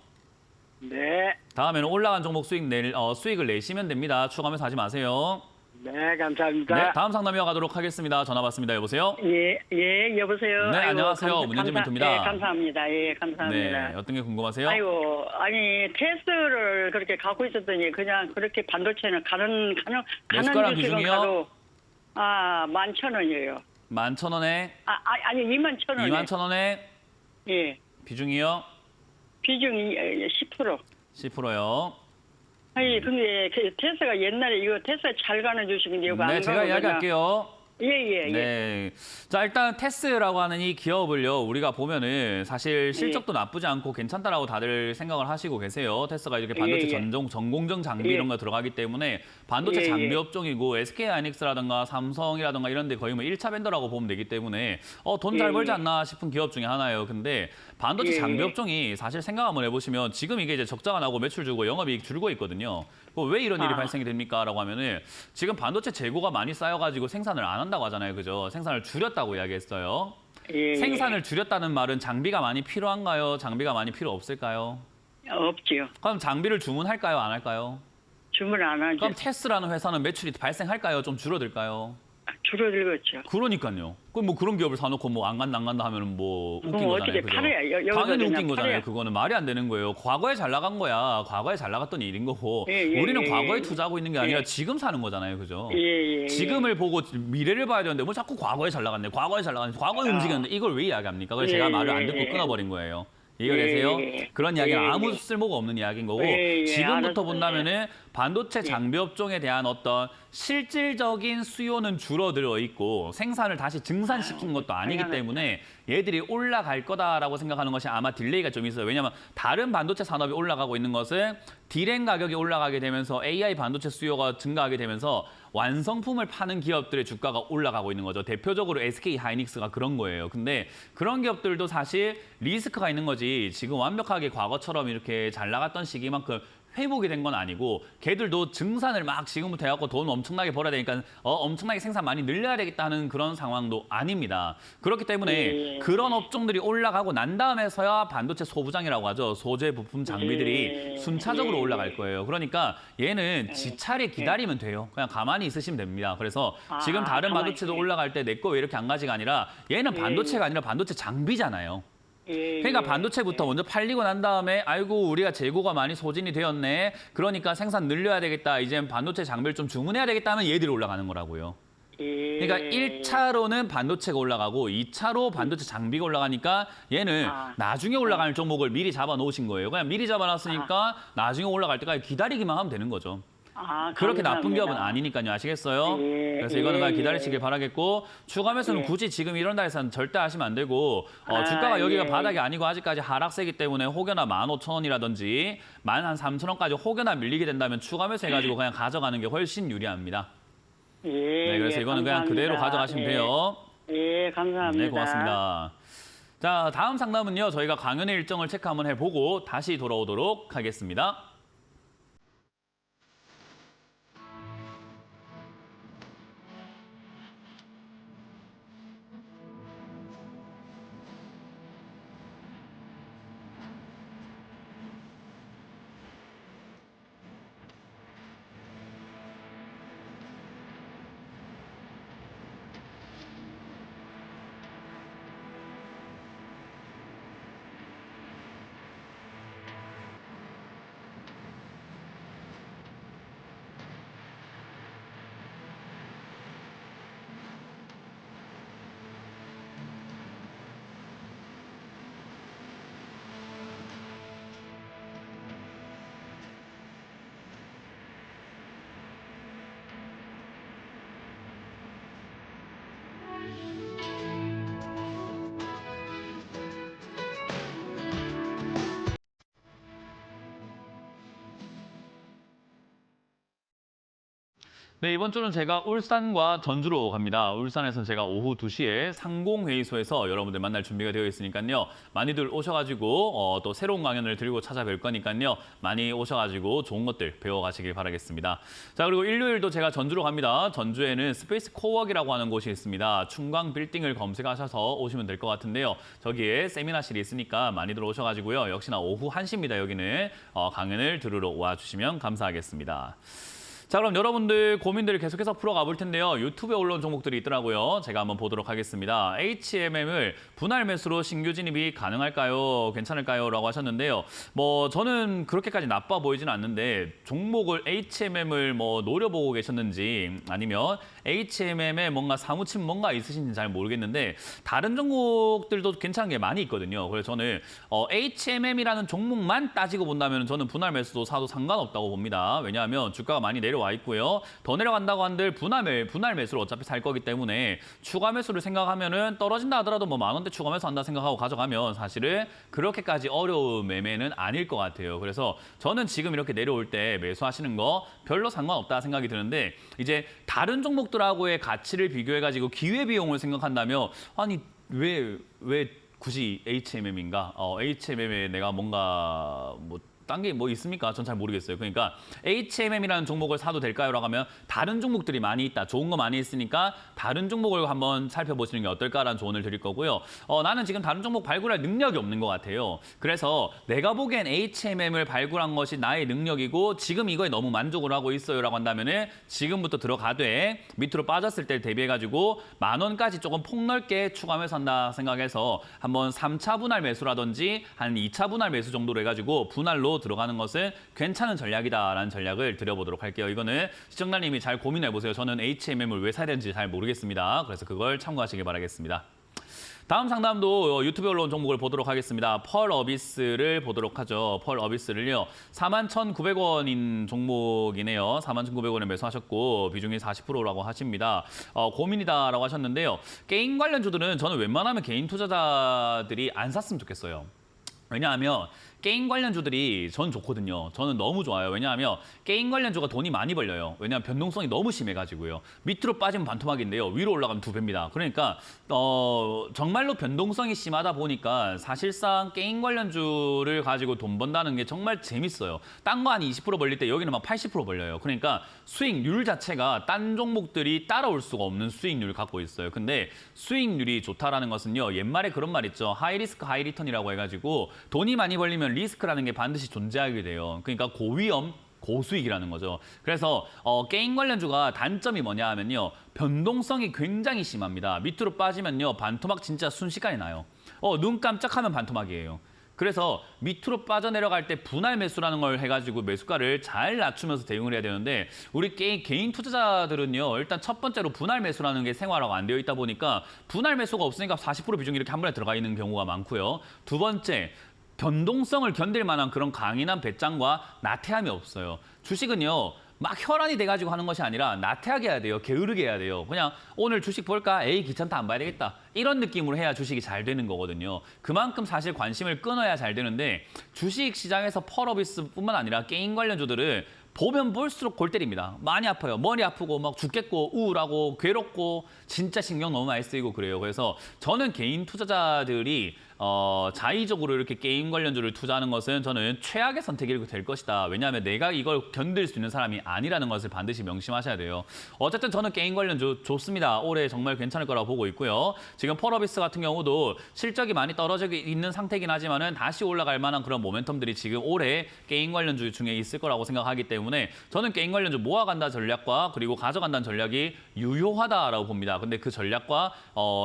네. 다음에는 올라간 종목 수익을 내시면 됩니다. 추가하면서 하지 마세요. 네, 감사합니다. 네, 다음 상담 이어가도록 하겠습니다. 전화 받습니다. 여보세요? 예, 여보세요. 네, 아이고, 안녕하세요. 문현진 멘토입니다. 예, 감사합니다. 예, 감사합니다. 네, 어떤 게 궁금하세요? 아이고, 아니 테스트를 그렇게 갖고 있었더니 그냥 그렇게 반도체는 가는 매수가랑 주식은 비중이요? 가도 11,000원이에요. 11,000원에 아니 21,000원에. 21,000원에 예, 비중이요? 비중이 10%. 10%요. 아니 근데 테스가 옛날에 이거 테스가 잘 가는 주식인데 이거 안 네, 가고 제가 이야기할게요. 예. 네. 자, 일단 테스라고 하는 이 기업을요, 우리가 보면은 사실 실적도 나쁘지 않고 괜찮다라고 다들 생각을 하시고 계세요. 테스가 이렇게 반도체 예. 전공정 장비 예. 이런 거 들어가기 때문에 반도체 예. 장비 업종이고 SK하이닉스라든가 삼성이라든가 이런 데 거의 뭐 1차 벤더라고 보면 되기 때문에 돈 잘 예. 벌지 않나 싶은 기업 중에 하나예요. 근데 반도체 예. 장비 업종이 사실 생각 한번 해보시면 지금 이게 이제 적자가 나고 매출 줄고 영업이익 줄고 있거든요. 왜 이런 일이 발생이 됩니까? 라고 하면은 지금 반도체 재고가 많이 쌓여가지고 생산을 안 한다고 하잖아요. 그죠? 생산을 줄였다고 이야기했어요. 예. 생산을 줄였다는 말은 장비가 많이 필요한가요? 장비가 많이 필요 없을까요? 없지요. 그럼 장비를 주문할까요? 안 할까요? 주문 안 하죠. 그럼 테스라는 회사는 매출이 발생할까요? 좀 줄어들까요? 줄어들겠죠. 그러니까요. 그럼 뭐 그런 기업을 사놓고 뭐 안 간다 하면은 뭐 웃긴 그럼 거잖아요. 어떻게 그죠? 팔아야, 여기서 당연히 그냥 웃긴 거잖아요. 팔아야. 그거는 말이 안 되는 거예요. 과거에 잘 나간 거야. 과거에 잘 나갔던 일인 거고 예, 우리는 예. 과거에 투자하고 있는 게 아니라 예. 지금 사는 거잖아요. 그죠? 예. 지금을 보고 미래를 봐야 되는데 뭐 자꾸 과거에 잘 나갔네. 과거에 잘 나갔네. 과거에 움직였는데 이걸 왜 이야기합니까? 그래서 제가 말을 안 듣고 끊어버린 거예요. 이해되세요? 예. 그런 이야기는 예. 아무 쓸모가 없는 이야기인 거고 예. 지금부터 알았어요. 본다면은 반도체 장비 업종에 대한 어떤 실질적인 수요는 줄어들어 있고 생산을 다시 증산시킨 것도 아니기 당연하죠. 때문에 얘들이 올라갈 거다라고 생각하는 것이 아마 딜레이가 좀 있어요. 왜냐하면 다른 반도체 산업이 올라가고 있는 것은 디램 가격이 올라가게 되면서 AI 반도체 수요가 증가하게 되면서 완성품을 파는 기업들의 주가가 올라가고 있는 거죠. 대표적으로 SK 하이닉스가 그런 거예요. 근데 그런 기업들도 사실 리스크가 있는 거지. 지금 완벽하게 과거처럼 이렇게 잘 나갔던 시기만큼 회복이 된 건 아니고 걔들도 증산을 막 지금부터 해갖고 돈 엄청나게 벌어야 되니까 엄청나게 생산 많이 늘려야 되겠다는 그런 상황도 아닙니다. 그렇기 때문에 그런 업종들이 올라가고 난 다음에서야 반도체 소부장이라고 하죠. 소재 부품 장비들이 순차적으로 올라갈 거예요. 그러니까 얘는 지 차례 기다리면 돼요. 그냥 가만히 있으시면 됩니다. 그래서 지금 다른 가만히 반도체도 있네. 올라갈 때 내 거 왜 이렇게 안 가지가 아니라 얘는 반도체가 아니라 반도체 장비잖아요. 그러니까 반도체부터 먼저 팔리고 난 다음에 아이고 우리가 재고가 많이 소진이 되었네. 그러니까 생산 늘려야 되겠다. 이제 반도체 장비를 좀 주문해야 되겠다 하면 얘들이 올라가는 거라고요. 그러니까 1차로는 반도체가 올라가고 2차로 반도체 장비가 올라가니까 얘는 나중에 올라가는 종목을 미리 잡아 놓으신 거예요. 그냥 미리 잡아놨으니까 나중에 올라갈 때까지 기다리기만 하면 되는 거죠. 그렇게 나쁜 기업은 아니니까요. 아시겠어요? 그래서 이거는 그냥 기다리시길 바라겠고 추가 매수는 굳이 지금 이런 날에서는 절대 하시면 안 되고 주가가 여기가 바닥이 아니고 아직까지 하락세기 때문에 혹여나 15,000원이라든지 13,000원까지 혹여나 밀리게 된다면 추가 매수해가지고 그냥 가져가는 게 훨씬 유리합니다. 네, 그래서 이거는 그냥 그대로 가져가시면 돼요. 예, 감사합니다. 네, 고맙습니다. 자, 다음 상담은요. 저희가 강연의 일정을 체크 한번 해보고 다시 돌아오도록 하겠습니다. 네, 이번 주는 제가 울산과 전주로 갑니다. 울산에서는 제가 오후 2시에 상공회의소에서 여러분들 만날 준비가 되어 있으니까요. 많이들 오셔가지고 또 새로운 강연을 들고 찾아뵐 거니까요. 많이 오셔가지고 좋은 것들 배워가시길 바라겠습니다. 자, 그리고 일요일도 제가 전주로 갑니다. 전주에는 스페이스 코워크라고 하는 곳이 있습니다. 충광 빌딩을 검색하셔서 오시면 될 것 같은데요. 저기에 세미나실이 있으니까 많이들 오셔가지고요. 역시나 오후 1시입니다. 여기는 강연을 들으러 와주시면 감사하겠습니다. 자, 그럼 여러분들 고민들을 계속해서 풀어가 볼 텐데요. 유튜브에 올라온 종목들이 있더라고요. 제가 한번 보도록 하겠습니다. HMM을 분할 매수로 신규 진입이 가능할까요? 괜찮을까요? 라고 하셨는데요. 저는 그렇게까지 나빠 보이진 않는데 종목을 HMM을 노려보고 계셨는지 아니면 HMM에 뭔가 사무친 뭔가 있으신지 잘 모르겠는데 다른 종목들도 괜찮은 게 많이 있거든요. 그래서 저는 HMM이라는 종목만 따지고 본다면 저는 분할 매수도 사도 상관없다고 봅니다. 왜냐하면 주가가 많이 내려와 있고요. 더 내려간다고 한들 분할 매수를 어차피 살 거기 때문에 추가 매수를 생각하면은 떨어진다 하더라도 10,000원대 추가 매수한다 생각하고 가져가면 사실은 그렇게까지 어려운 매매는 아닐 것 같아요. 그래서 저는 지금 이렇게 내려올 때 매수하시는 거 별로 상관없다 생각이 드는데 이제 다른 종목들하고의 가치를 비교해가지고 기회비용을 생각한다면 아니 왜 굳이 HMM인가? HMM에 내가 뭔가 딴 게 있습니까? 전 잘 모르겠어요. 그러니까 HMM이라는 종목을 사도 될까요? 라고 하면 다른 종목들이 많이 있다. 좋은 거 많이 있으니까 다른 종목을 한번 살펴보시는 게 어떨까라는 조언을 드릴 거고요. 나는 지금 다른 종목 발굴할 능력이 없는 것 같아요. 그래서 내가 보기엔 HMM을 발굴한 것이 나의 능력이고 지금 이거에 너무 만족을 하고 있어요. 라고 한다면 지금부터 들어가되 밑으로 빠졌을 때 대비해가지고 10,000원까지 조금 폭넓게 추가 매수한다 생각해서 한번 3차 분할 매수라든지 한 2차 분할 매수 정도로 해가지고 분할로 들어가는 것은 괜찮은 전략이다라는 전략을 드려보도록 할게요. 이거는 시청자님이 잘 고민해보세요. 저는 HMM을 왜 사야 되는지 잘 모르겠습니다. 그래서 그걸 참고하시길 바라겠습니다. 다음 상담도 유튜브에 올라온 종목을 보도록 하겠습니다. 펄 어비스를 보도록 하죠. 펄 어비스를요. 41,900원인 종목이네요. 41,900원에 매수하셨고 비중이 40%라고 하십니다. 고민이다라고 하셨는데요. 게임 관련주들은 저는 웬만하면 개인 투자자들이 안 샀으면 좋겠어요. 왜냐하면 게임 관련주들이 전 좋거든요. 저는 너무 좋아요. 왜냐하면 게임 관련주가 돈이 많이 벌려요. 왜냐하면 변동성이 너무 심해가지고요. 밑으로 빠지면 반토막인데요. 위로 올라가면 2배입니다. 그러니까 정말로 변동성이 심하다 보니까 사실상 게임 관련주를 가지고 돈 번다는 게 정말 재밌어요. 딴 거 한 20% 벌릴 때 여기는 막 80% 벌려요. 그러니까 수익률 자체가 딴 종목들이 따라올 수가 없는 수익률을 갖고 있어요. 근데 수익률이 좋다라는 것은요. 옛말에 그런 말 있죠. 하이리스크 하이리턴이라고 해가지고 돈이 많이 벌리면 리스크라는 게 반드시 존재하게 돼요. 그러니까 고위험, 고수익이라는 거죠. 그래서 게임 관련주가 단점이 뭐냐 하면요. 변동성이 굉장히 심합니다. 밑으로 빠지면요. 반토막 진짜 순식간에 나요. 눈 깜짝하면 반토막이에요. 그래서 밑으로 빠져내려갈 때 분할 매수라는 걸 해가지고 매수가를 잘 낮추면서 대응을 해야 되는데 우리 개인 투자자들은요. 일단 첫 번째로 분할 매수라는 게 생활화가 안 되어 있다 보니까 분할 매수가 없으니까 40% 비중이 이렇게 한 번에 들어가 있는 경우가 많고요. 두 번째, 변동성을 견딜 만한 그런 강인한 배짱과 나태함이 없어요. 주식은요. 막 혈안이 돼가지고 하는 것이 아니라 나태하게 해야 돼요. 게으르게 해야 돼요. 그냥 오늘 주식 볼까? 에이 귀찮다 안 봐야 되겠다. 이런 느낌으로 해야 주식이 잘 되는 거거든요. 그만큼 사실 관심을 끊어야 잘 되는데 주식 시장에서 펄어비스뿐만 아니라 게임 관련주들은 보면 볼수록 골 때립니다. 많이 아파요. 머리 아프고 막 죽겠고 우울하고 괴롭고 진짜 신경 너무 많이 쓰이고 그래요. 그래서 저는 개인 투자자들이 자의적으로 이렇게 게임 관련주를 투자하는 것은 저는 최악의 선택이 될 것이다. 왜냐하면 내가 이걸 견딜 수 있는 사람이 아니라는 것을 반드시 명심하셔야 돼요. 어쨌든 저는 게임 관련주 좋습니다. 올해 정말 괜찮을 거라고 보고 있고요. 지금 펄어비스 같은 경우도 실적이 많이 떨어져 있는 상태이긴 하지만은 다시 올라갈 만한 그런 모멘텀들이 지금 올해 게임 관련주 중에 있을 거라고 생각하기 때문에 저는 게임 관련주 모아간다 전략과 그리고 가져간다는 전략이 유효하다라고 봅니다. 근데 그 전략과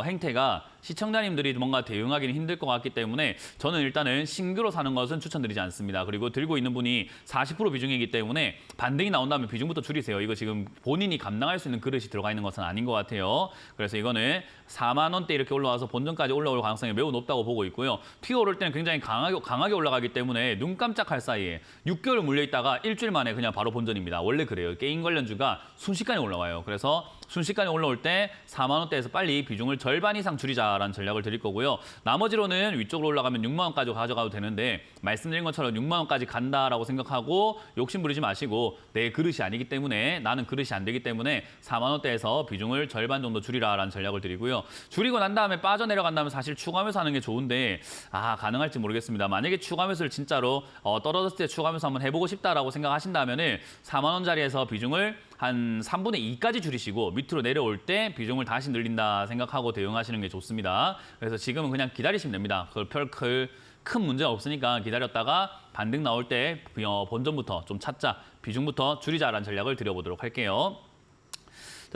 행태가 시청자님들이 뭔가 대응하기는 힘들 것 같기 때문에 저는 일단은 신규로 사는 것은 추천드리지 않습니다. 그리고 들고 있는 분이 40% 비중이기 때문에 반등이 나온다면 비중부터 줄이세요. 이거 지금 본인이 감당할 수 있는 그릇이 들어가 있는 것은 아닌 것 같아요. 그래서 이거는 4만 원대 이렇게 올라와서 본전까지 올라올 가능성이 매우 높다고 보고 있고요. 튀어 오를 때는 굉장히 강하게 올라가기 때문에 눈 깜짝할 사이에 6개월 물려있다가 일주일 만에 그냥 바로 본전입니다. 원래 그래요. 게임 관련주가 순식간에 올라와요. 그래서 순식간에 올라올 때 4만 원대에서 빨리 비중을 절반 이상 줄이자라는 전략을 드릴 거고요. 나머지로는 위쪽으로 올라가면 6만 원까지 가져가도 되는데 말씀드린 것처럼 6만 원까지 간다라고 생각하고 욕심 부리지 마시고 내 그릇이 아니기 때문에 나는 그릇이 안 되기 때문에 4만 원대에서 비중을 절반 정도 줄이라라는 전략을 드리고요. 줄이고 난 다음에 빠져내려간다면 사실 추가 매수 하는 게 좋은데 가능할지 모르겠습니다. 만약에 추가 매수를 진짜로 떨어졌을 때 추가 매수 한번 해보고 싶다라고 생각하신다면은 4만 원짜리에서 비중을 한 3분의 2까지 줄이시고 밑으로 내려올 때 비중을 다시 늘린다 생각하고 대응하시는 게 좋습니다. 그래서 지금은 그냥 기다리시면 됩니다. 별 큰 문제가 없으니까 기다렸다가 반등 나올 때 본전부터 좀 찾자, 비중부터 줄이자라는 전략을 드려보도록 할게요.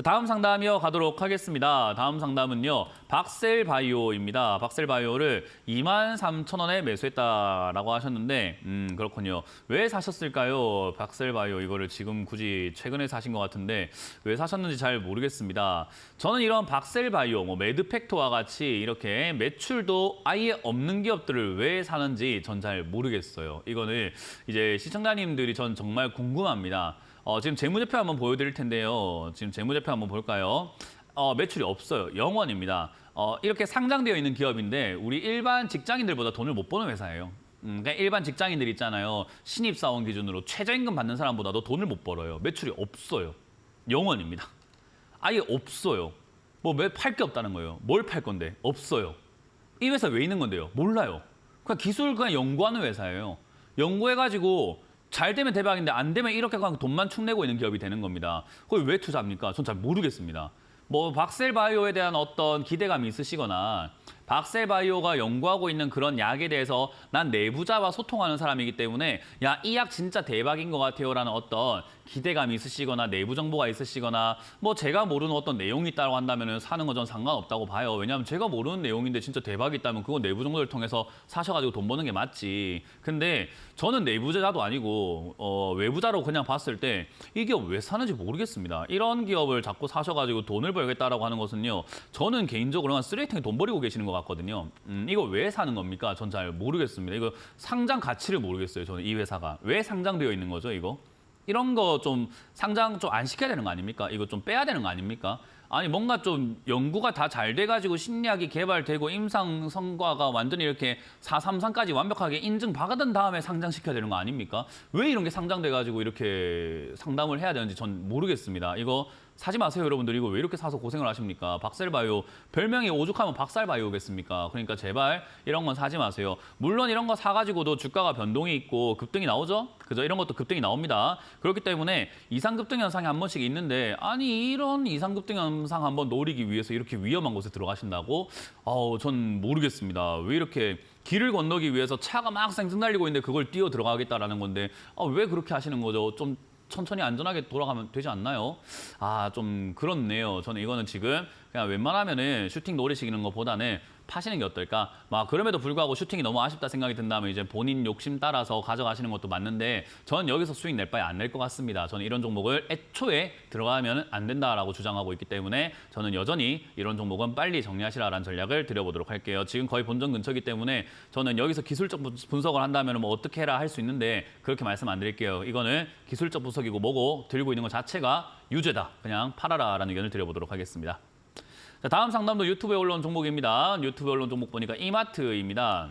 다음 상담 이어가도록 하겠습니다. 다음 상담은요. 박셀바이오입니다. 박셀바이오를 23,000원에 매수했다라고 하셨는데 그렇군요. 왜 사셨을까요? 박셀바이오 이거를 지금 굳이 최근에 사신 것 같은데 왜 사셨는지 잘 모르겠습니다. 저는 이런 박셀바이오, 매드팩토와 같이 이렇게 매출도 아예 없는 기업들을 왜 사는지 전 잘 모르겠어요. 이거는 이제 시청자님들이 전 정말 궁금합니다. 지금 재무제표 한번 보여드릴 텐데요. 지금 재무제표 한번 볼까요? 매출이 없어요. 0원입니다. 이렇게 상장되어 있는 기업인데 우리 일반 직장인들보다 돈을 못 버는 회사예요. 그러니까 일반 직장인들 있잖아요. 신입사원 기준으로 최저임금 받는 사람보다도 돈을 못 벌어요. 매출이 없어요. 0원입니다. 아예 없어요. 팔 게 없다는 거예요. 뭘 팔 건데? 없어요. 이 회사 왜 있는 건데요? 몰라요. 그냥 기술 그냥 연구하는 회사예요. 연구해가지고 잘 되면 대박인데 안 되면 이렇게 그냥 돈만 축내고 있는 기업이 되는 겁니다. 그걸 왜 투자합니까? 전 잘 모르겠습니다. 박셀바이오에 대한 어떤 기대감이 있으시거나 박셀바이오가 연구하고 있는 그런 약에 대해서 난 내부자와 소통하는 사람이기 때문에 야, 이 약 진짜 대박인 것 같아요라는 어떤 기대감이 있으시거나 내부 정보가 있으시거나 제가 모르는 어떤 내용이 있다고 한다면 사는 건 전 상관없다고 봐요. 왜냐하면 제가 모르는 내용인데 진짜 대박이 있다면 그건 내부 정보를 통해서 사셔가지고 돈 버는 게 맞지. 근데 저는 내부자도 아니고 외부자로 그냥 봤을 때 이 기업 왜 사는지 모르겠습니다. 이런 기업을 자꾸 사셔가지고 돈을 벌겠다라고 하는 것은요. 저는 개인적으로 쓰레기통에 돈 버리고 계시는 것 같거든요. 이거 왜 사는 겁니까? 전 잘 모르겠습니다. 이거 상장 가치를 모르겠어요. 저는 이 회사가 왜 상장되어 있는 거죠, 이거? 이런 거 좀 상장 좀 안 시켜야 되는 거 아닙니까? 이거 좀 빼야 되는 거 아닙니까? 아니 뭔가 좀 연구가 다 잘 돼가지고 신약이 개발되고 임상 성과가 완전히 이렇게 433까지 완벽하게 인증받은 다음에 상장시켜야 되는 거 아닙니까? 왜 이런 게 상장돼가지고 이렇게 상담을 해야 되는지 전 모르겠습니다. 이거 사지 마세요, 여러분들. 이거 왜 이렇게 사서 고생을 하십니까? 박살바이오, 별명이 오죽하면 박살바이오겠습니까? 그러니까 제발 이런 건 사지 마세요. 물론 이런 거 사가지고도 주가가 변동이 있고 급등이 나오죠? 그죠? 이런 것도 급등이 나옵니다. 그렇기 때문에 이상급등 현상이 한 번씩 있는데 아니 이런 이상급등 현상 한번 노리기 위해서 이렇게 위험한 곳에 들어가신다고? 전 모르겠습니다. 왜 이렇게 길을 건너기 위해서 차가 막 쌩쌩 달리고 있는데 그걸 뛰어 들어가겠다라는 건데 왜 그렇게 하시는 거죠? 좀 천천히 안전하게 돌아가면 되지 않나요? 좀 그렇네요. 저는 이거는 지금 그냥 웬만하면은 슈팅 노리시는 것보다는 파시는 게 어떨까? 그럼에도 불구하고 슈팅이 너무 아쉽다 생각이 든다면 이제 본인 욕심 따라서 가져가시는 것도 맞는데 저는 여기서 수익 낼 바에 안 낼 것 같습니다. 저는 이런 종목을 애초에 들어가면 안 된다라고 주장하고 있기 때문에 저는 여전히 이런 종목은 빨리 정리하시라라는 전략을 드려보도록 할게요. 지금 거의 본전 근처이기 때문에 저는 여기서 기술적 분석을 한다면 뭐 어떻게 해라 할 수 있는데 그렇게 말씀 안 드릴게요. 이거는 기술적 분석이고 뭐고 들고 있는 것 자체가 유죄다. 그냥 팔아라라는 의견을 드려보도록 하겠습니다. 자, 다음 상담도 유튜브에 올라온 종목입니다. 유튜브에 올라온 종목 보니까 이마트입니다.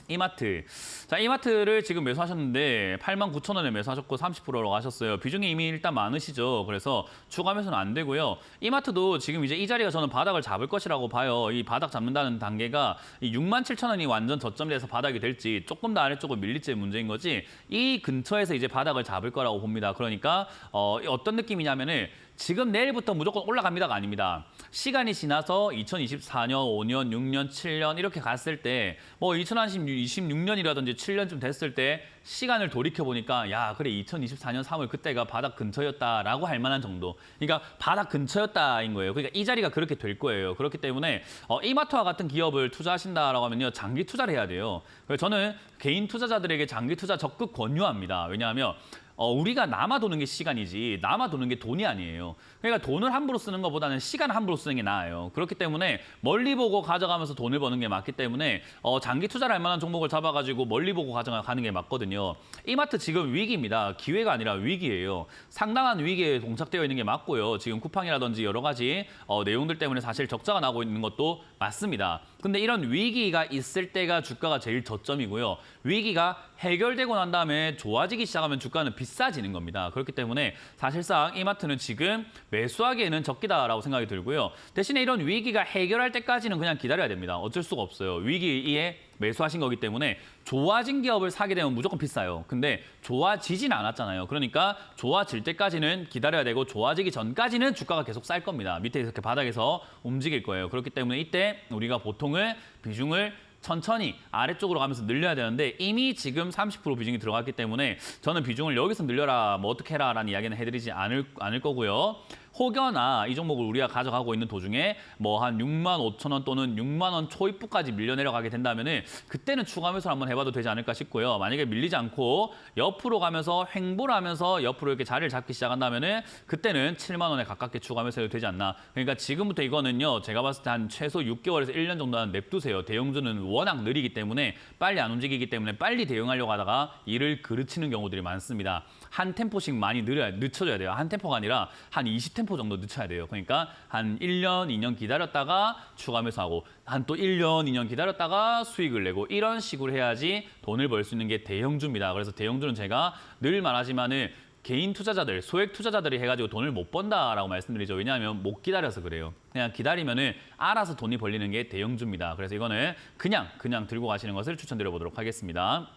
이마트. 자, 이마트를 지금 매수하셨는데 89,000원에 매수하셨고 30%로 가셨어요. 비중이 이미 일단 많으시죠. 그래서 추가 매수는 안 되고요. 이마트도 지금 이제 이 자리가 저는 바닥을 잡을 것이라고 봐요. 이 바닥 잡는다는 단계가 이 67,000원이 완전 저점이 돼서 바닥이 될지 조금 더 아래쪽으로 밀릴지의 문제인 거지 이 근처에서 이제 바닥을 잡을 거라고 봅니다. 그러니까 어떤 느낌이냐면은 지금 내일부터 무조건 올라갑니다가 아닙니다. 시간이 지나서 2024년, 5년, 6년, 7년 이렇게 갔을 때 뭐 2026년이라든지 7년쯤 됐을 때 시간을 돌이켜보니까 야 그래 2024년 3월 그때가 바닥 근처였다라고 할 만한 정도. 그러니까 바닥 근처였다인 거예요. 그러니까 이 자리가 그렇게 될 거예요. 그렇기 때문에 이마트와 같은 기업을 투자하신다라고 하면요. 장기 투자를 해야 돼요. 그래서 저는 개인 투자자들에게 장기 투자 적극 권유합니다. 왜냐하면 우리가 남아 도는 게 시간이지 남아 도는 게 돈이 아니에요. 그러니까 돈을 함부로 쓰는 것보다는 시간 함부로 쓰는 게 나아요. 그렇기 때문에 멀리 보고 가져가면서 돈을 버는 게 맞기 때문에 장기 투자를 할 만한 종목을 잡아가지고 멀리 보고 가져가는 게 맞거든요. 이마트 지금 위기입니다. 기회가 아니라 위기예요. 상당한 위기에 봉착되어 있는 게 맞고요. 지금 쿠팡이라든지 여러 가지 내용들 때문에 사실 적자가 나고 있는 것도 맞습니다. 근데 이런 위기가 있을 때가 주가가 제일 저점이고요. 위기가 해결되고 난 다음에 좋아지기 시작하면 주가는 비싸지는 겁니다. 그렇기 때문에 사실상 이마트는 지금 매수하기에는 적기다라고 생각이 들고요. 대신에 이런 위기가 해결할 때까지는 그냥 기다려야 됩니다. 어쩔 수가 없어요. 위기에 매수하신 거기 때문에 좋아진 기업을 사게 되면 무조건 비싸요. 근데 좋아지진 않았잖아요. 그러니까 좋아질 때까지는 기다려야 되고 좋아지기 전까지는 주가가 계속 쌀 겁니다. 밑에 이렇게 바닥에서 움직일 거예요. 그렇기 때문에 이때 우리가 보통은 비중을 천천히 아래쪽으로 가면서 늘려야 되는데 이미 지금 30% 비중이 들어갔기 때문에 저는 비중을 여기서 늘려라 뭐 어떻게 해라라는 이야기는 해드리지 않을 거고요. 혹여나 이 종목을 우리가 가져가고 있는 도중에 뭐 한 65,000원 또는 6만 원 초입부까지 밀려 내려가게 된다면은 그때는 추가 매수를 한번 해봐도 되지 않을까 싶고요. 만약에 밀리지 않고 옆으로 가면서 횡보를 하면서 옆으로 이렇게 자리를 잡기 시작한다면은 그때는 7만 원에 가깝게 추가 매수해도 되지 않나. 그러니까 지금부터 이거는요. 제가 봤을 때 한 최소 6개월에서 1년 정도는 냅두세요. 대형주는 워낙 느리기 때문에 빨리 안 움직이기 때문에 빨리 대응하려고 하다가 일을 그르치는 경우들이 많습니다. 한 템포씩 많이 늦춰줘야 돼요. 한 템포가 아니라 한 20템포 정도 늦춰야 돼요. 그러니까 한 1년, 2년 기다렸다가 추가 매수하고 한 또 1년, 2년 기다렸다가 수익을 내고 이런 식으로 해야지 돈을 벌 수 있는 게 대형주입니다. 그래서 대형주는 제가 늘 말하지만은 개인 투자자들, 소액 투자자들이 해가지고 돈을 못 번다라고 말씀드리죠. 왜냐하면 못 기다려서 그래요. 그냥 기다리면은 알아서 돈이 벌리는 게 대형주입니다. 그래서 이거는 그냥 들고 가시는 것을 추천드려 보도록 하겠습니다.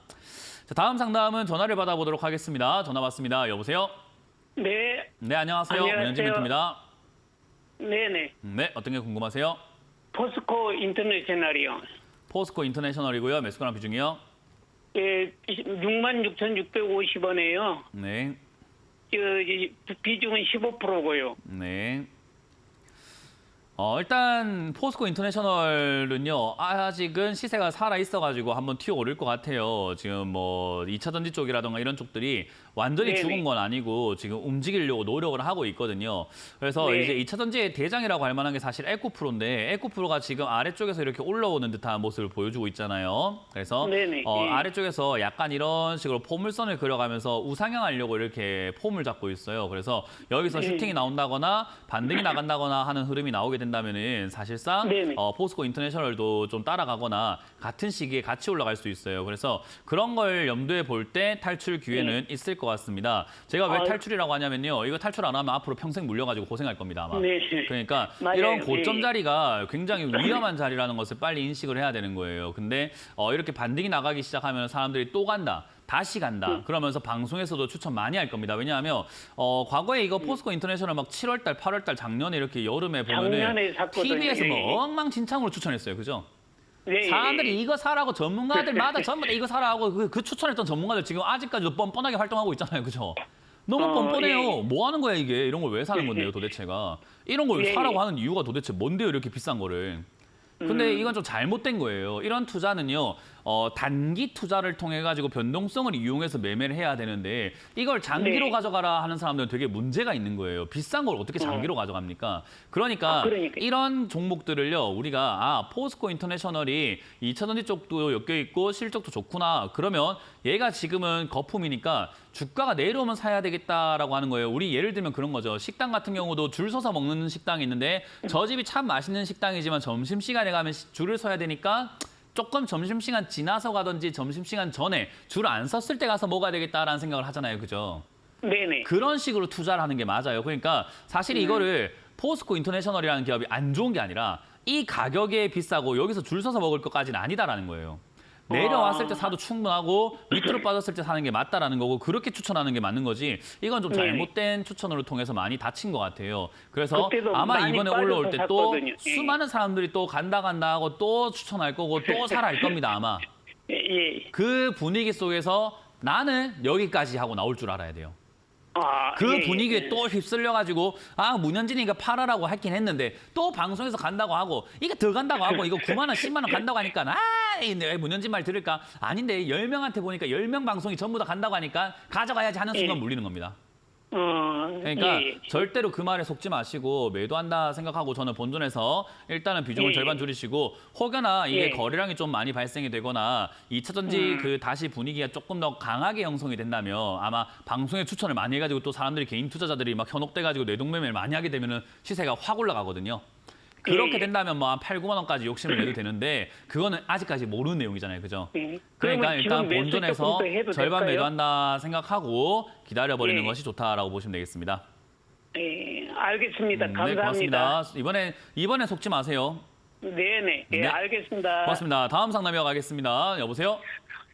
자, 다음 상담은 전화를 받아보도록 하겠습니다. 전화 받습니다. 여보세요? 네. 네, 안녕하세요. 문현진멘토입니다. 네네. 네, 어떤 게 궁금하세요? 포스코 인터내셔널이요. 포스코 인터내셔널이고요. 매수가랑 비중이요? 예, 66,650원이에요. 네. 비중은 15%고요. 네. 일단 포스코 인터내셔널은요, 아직은 시세가 살아 있어가지고 한번 튀어 오를 것 같아요. 지금 뭐 2차 전지 쪽이라던가 이런 쪽들이 완전히 네네. 죽은 건 아니고 지금 움직이려고 노력을 하고 있거든요. 그래서 네. 이제 2차 전지의 대장이라고 할 만한 게 사실 에코프로인데, 에코프로가 지금 아래쪽에서 이렇게 올라오는 듯한 모습을 보여주고 있잖아요. 그래서 네네. 네. 아래쪽에서 약간 이런 식으로 포물선을 그려가면서 우상향하려고 이렇게 폼을 잡고 있어요. 그래서 여기서 네. 슈팅이 나온다거나 반등이 나간다거나 하는 흐름이 나오게 된다면은 사실상 네네. 포스코 인터내셔널도 좀 따라가거나 같은 시기에 같이 올라갈 수 있어요. 그래서 그런 걸 염두에 볼 때 탈출 기회는 있을 것 같습니다. 제가 왜 네. 아유. 탈출이라고 하냐면요. 이거 탈출 안 하면 앞으로 평생 물려가지고 고생할 겁니다, 아마. 네. 그러니까 맞아요. 이런 고점 네. 자리가 굉장히 위험한 자리라는 것을 빨리 인식을 해야 되는 거예요. 근데 이렇게 반등이 나가기 시작하면 사람들이 또 간다. 다시 간다. 그러면서 방송에서도 추천 많이 할 겁니다. 왜냐하면 과거에 이거 포스코 인터내셔널 막 7월달, 8월달 작년에 이렇게 여름에 보면은 작년에 샀거든요. TV에서 예. 뭐 엉망진창으로 추천했어요. 그죠? 네. 사람들이 이거 사라고 전문가들마다 전부 다 이거 사라고 그 추천했던 전문가들 지금 아직까지도 뻔뻔하게 활동하고 있잖아요. 그죠? 너무 뻔뻔해요. 예. 뭐 하는 거야 이게? 이런 걸 왜 사는 건데요 도대체가? 이런 걸 예, 사라고 예. 하는 이유가 도대체 뭔데요 이렇게 비싼 거를? 근데 이건 좀 잘못된 거예요. 이런 투자는요, 단기 투자를 통해 가지고 변동성을 이용해서 매매를 해야 되는데 이걸 장기로 네. 가져가라 하는 사람들은 되게 문제가 있는 거예요. 비싼 걸 어떻게 장기로 가져갑니까? 그러니까 그러니까요. 이런 종목들을요, 우리가 포스코 인터내셔널이 2차 전지 쪽도 엮여 있고 실적도 좋구나. 그러면 얘가 지금은 거품이니까 주가가 내려오면 사야 되겠다라고 하는 거예요. 우리 예를 들면 그런 거죠. 식당 같은 경우도 줄 서서 먹는 식당이 있는데 저 집이 참 맛있는 식당이지만 점심시간에 가면 줄을 서야 되니까 조금 점심시간 지나서 가든지 점심시간 전에 줄 안 섰을 때 가서 먹어야 되겠다라는 생각을 하잖아요. 그죠? 네네. 그런 식으로 투자를 하는 게 맞아요. 그러니까 사실 이거를 포스코 인터내셔널이라는 기업이 안 좋은 게 아니라 이 가격에 비싸고 여기서 줄 서서 먹을 것까지는 아니다라는 거예요. 내려왔을 때 사도 충분하고 밑으로 빠졌을 때 사는 게 맞다라는 거고 그렇게 추천하는 게 맞는 거지 이건 좀 네. 잘못된 추천으로 통해서 많이 다친 것 같아요. 그래서 그때도 아마 많이 이번에 빠져서 올라올 때 또 샀거든요. 예. 수많은 사람들이 또 간다 하고 또 추천할 거고 또 사라 할 겁니다 아마. 예. 그 분위기 속에서 나는 여기까지 하고 나올 줄 알아야 돼요. 아, 그 예. 분위기에 또 휩쓸려가지고 문현진이가 팔아라고 하긴 했는데 또 방송에서 간다고 하고 이거 더 간다고 하고 이거 9만 원, 10만 원 간다고 하니까 내 문현진 말 들을까? 아닌데 10명한테 보니까 10명 방송이 전부 다 간다고 하니까 가져가야지 하는 순간 예. 물리는 겁니다. 그러니까 그러니까 절대로 그 말에 속지 마시고 매도한다 생각하고 저는 본전에서 일단은 비중을 예. 절반 줄이시고 혹여나 이게 예. 거래량이 좀 많이 발생이 되거나 2차 전지 그 다시 분위기가 조금 더 강하게 형성이 된다면 아마 방송에 추천을 많이 해가지고 또 사람들이 개인 투자자들이 막 현혹돼가지고 내동매매를 많이 하게 되면은 시세가 확 올라가거든요. 그렇게 예. 된다면 뭐 한 8, 9만 원까지 욕심을 내도 되는데 그거는 아직까지 모르는 내용이잖아요. 그죠? 예. 그러니까 그러면 일단 지금 매수 본전에서 조금 더 해도 절반 될까요? 매도한다 생각하고 기다려버리는 예. 것이 좋다라고 보시면 되겠습니다. 예, 알겠습니다. 네, 감사합니다. 고맙습니다. 이번에 속지 마세요. 네네. 예, 네. 알겠습니다. 고맙습니다. 다음 상담 이어가겠습니다. 여보세요?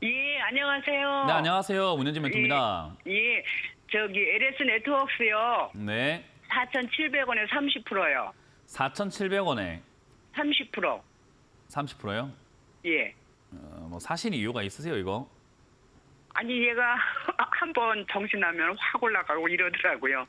예, 안녕하세요. 네, 안녕하세요. 문현진 멘토입니다. 예, 저기 LS 네트워크스요. 네, 4,700원에 30%요. 4,700원에 30%. 30%요? 예. 뭐 사실 이유가 있으세요, 이거? 아니 얘가 한번 정신 나면 확 올라가고 이러더라고요.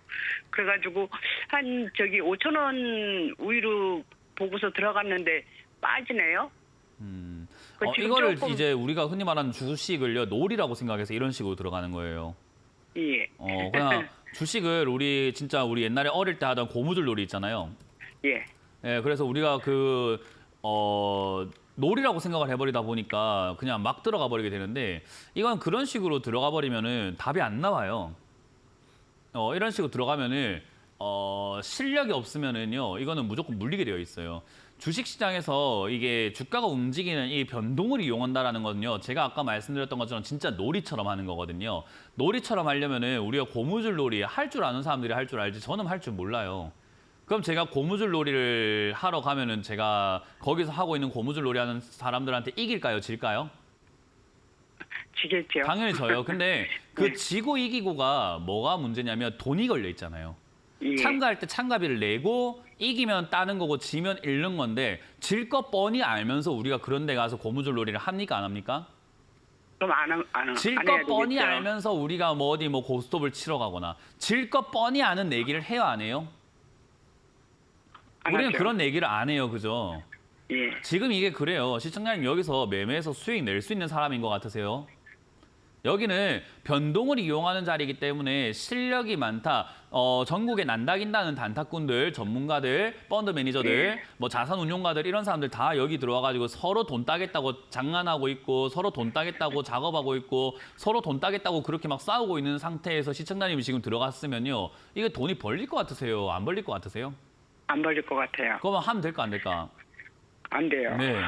그래가지고 한 저기 5,000원 우위로 보고서 들어갔는데 빠지네요. 그 지금 이거를 조금- 이제 우리가 흔히 말하는 주식을요, 놀이라고 생각해서 이런 식으로 들어가는 거예요. 예. 그냥 주식을 우리 옛날에 어릴 때 하던 고무줄 놀이 있잖아요. 예. 예, 그래서 우리가 놀이라고 생각을 해버리다 보니까 그냥 막 들어가 버리게 되는데 이건 그런 식으로 들어가 버리면은 답이 안 나와요. 이런 식으로 들어가면은 실력이 없으면은요, 이거는 무조건 물리게 되어 있어요. 주식시장에서 이게 주가가 움직이는 이 변동을 이용한다라는 거는요, 제가 아까 말씀드렸던 것처럼 진짜 놀이처럼 하는 거거든요. 놀이처럼 하려면은 우리가 고무줄 놀이 할 줄 아는 사람들이 할 줄 알지 저는 할 줄 몰라요. 그럼 제가 고무줄 놀이를 하러 가면은 제가 거기서 하고 있는 고무줄 놀이 하는 사람들한테 이길까요? 질까요? 지겠죠. 당연히 져요. 근데 그 지고 이기고가 뭐가 문제냐면 돈이 걸려 있잖아요. 예. 참가할 때 참가비를 내고 이기면 따는 거고 지면 잃는 건데 질 거 뻔히 알면서 우리가 그런 데 가서 고무줄 놀이를 합니까? 안 합니까? 그럼 안 질 안 거 해야 뻔히 되겠죠. 알면서 우리가 뭐 어디 뭐 고스톱을 치러 가거나 질 거 뻔히 아는 내기를 해요? 안 해요? 안 우리는 하죠. 그런 얘기를 안 해요, 그죠? 예. 지금 이게 그래요. 시청자님 여기서 매매해서 수익 낼 수 있는 사람인 것 같으세요? 여기는 변동을 이용하는 자리이기 때문에 실력이 많다. 전국에 난다긴다는 단타꾼들, 전문가들, 펀드 매니저들, 뭐 자산운용가들 이런 사람들 다 여기 들어와가지고 서로 돈 따겠다고 장난하고 있고 서로 돈 따겠다고 작업하고 있고 서로 돈 따겠다고 그렇게 막 싸우고 있는 상태에서 시청자님이 지금 들어갔으면요. 이거 돈이 벌릴 것 같으세요? 안 벌릴 것 같으세요? 안 벌릴 것 같아요. 그러면 하면 될까 안 될까? 안 돼요. 네.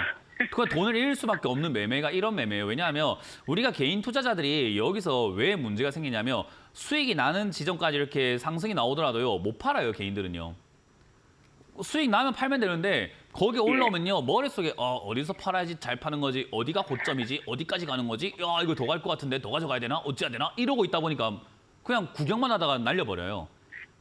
그 돈을 잃을 수밖에 없는 매매가 이런 매매예요. 왜냐하면 우리가 개인 투자자들이 여기서 왜 문제가 생기냐면 수익이 나는 지점까지 이렇게 상승이 나오더라도요. 못 팔아요, 개인들은요. 수익 나면 팔면 되는데 거기 올라오면요. 머릿속에 어디서 팔아야지 잘 파는 거지, 어디가 고점이지, 어디까지 가는 거지, 야 이거 더 갈 것 같은데 더 가져가야 되나, 어찌해야 되나 이러고 있다 보니까 그냥 구경만 하다가 날려버려요.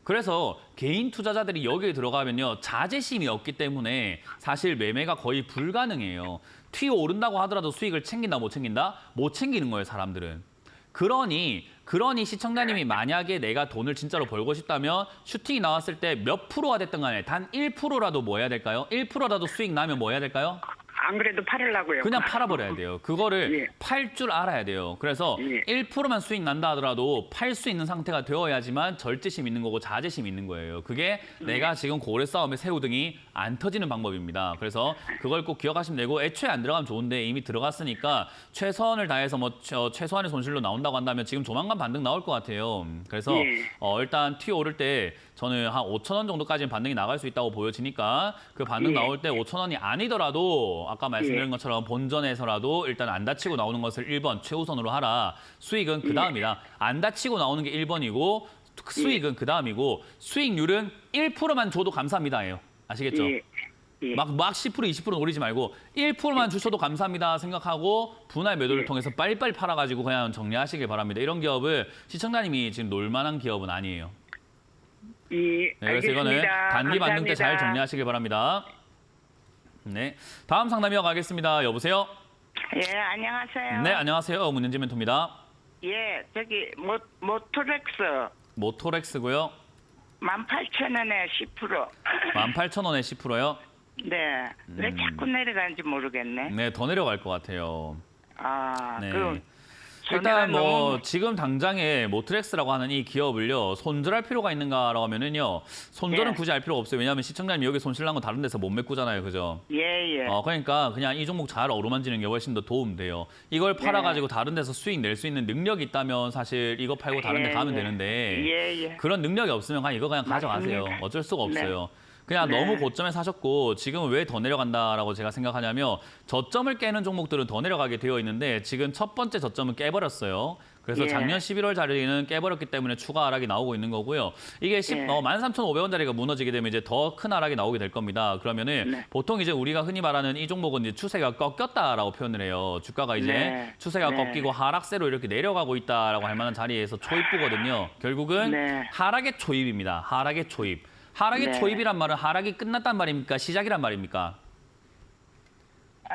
그래서 개인 투자자들이 여기에 들어가면요. 자제심이 없기 때문에 사실 매매가 거의 불가능해요. 튀어 오른다고 하더라도 수익을 챙긴다 못 챙긴다? 못 챙기는 거예요, 사람들은. 그러니 시청자님이 만약에 내가 돈을 진짜로 벌고 싶다면 슈팅이 나왔을 때 몇 프로가 됐든 간에 단 1%라도 뭐 해야 될까요? 1%라도 수익 나면 뭐 해야 될까요? 안 그래도 팔으려고요. 그냥 팔아버려야 돼요. 그거를 예. 팔 줄 알아야 돼요. 그래서 예. 1%만 수익 난다 하더라도 팔 수 있는 상태가 되어야지만 절제심 있는 거고 자제심 있는 거예요. 그게 내가 지금 고래 싸움에 새우등이 안 터지는 방법입니다. 그래서 그걸 꼭 기억하시면 되고 애초에 안 들어가면 좋은데 이미 들어갔으니까 최선을 다해서 뭐 최소한의 손실로 나온다고 한다면 지금 조만간 반등 나올 것 같아요. 그래서 예. 일단 튀어 오를 때 저는 한 5,000원 정도까지는 반등이 나갈 수 있다고 보여지니까 그 반등 예. 나올 때 5,000원이 아니더라도 아까 말씀드린 것처럼 본전에서라도 일단 안 다치고 나오는 것을 1번 최우선으로 하라. 수익은 그 다음이다. 안 다치고 나오는 게 1번이고 수익은 그 다음이고 수익률은 1%만 줘도 감사합니다예요. 아시겠죠? 예. 예. 막 10%, 20% 노리지 말고 1%만 주셔도 감사합니다 생각하고 분할 매도를 통해서 빨리빨리 팔아가지고 그냥 정리하시길 바랍니다. 이런 기업을 시청자님이 지금 놀 만한 기업은 아니에요. 예. 네, 그래서 이거는 알겠습니다. 단기 반등 때 잘 감사합니다. 정리하시길 바랍니다. 네, 다음 상담 이어가겠습니다. 여보세요? 예, 안녕하세요. 네, 안녕하세요. 문현지 멘토입니다. 예, 저기 모토렉스 모토렉스고요. 18,000원에 10%. 18,000원에 10%요. 네. 왜 자꾸 내려가는지 모르겠네. 네, 더 내려갈 것 같아요. 아, 네. 그럼 일단 뭐 너무- 지금 당장에 모트렉스라고 하는 이 기업을요 손절할 필요가 있는가라고 하면은요 손절은 예. 굳이 할 필요가 없어요. 왜냐하면 시청자님 여기 손실 난 거 다른 데서 못 메꾸잖아요, 그죠? 예, 예. 그러니까 그냥 이 종목 잘 어루만지는 게 훨씬 더 도움돼요. 이걸 팔아가지고 다른 데서 수익 낼 수 있는 능력이 있다면 사실 이거 팔고 다른 데 예, 가면 예. 되는데 예, 예. 그런 능력이 없으면 그냥 이거 그냥 가져가세요. 맞습니다. 어쩔 수가 네. 없어요. 그냥 네. 너무 고점에 사셨고 지금은 왜 더 내려간다라고 제가 생각하냐면 저점을 깨는 종목들은 더 내려가게 되어 있는데 지금 첫 번째 저점은 깨버렸어요. 그래서 예. 작년 11월 자리는 깨버렸기 때문에 추가 하락이 나오고 있는 거고요. 이게 예. 13,500원짜리가 무너지게 되면 이제 더 큰 하락이 나오게 될 겁니다. 그러면은 네. 보통 이제 우리가 흔히 말하는 이 종목은 이제 추세가 꺾였다라고 표현을 해요. 주가가 이제 네. 추세가 네. 꺾이고 하락세로 이렇게 내려가고 있다라고 할 만한 자리에서 초입부거든요. 결국은 네. 하락의 초입입니다. 하락의 초입. 하락의 네. 초입이란 말은 하락이 끝났단 말입니까? 시작이란 말입니까?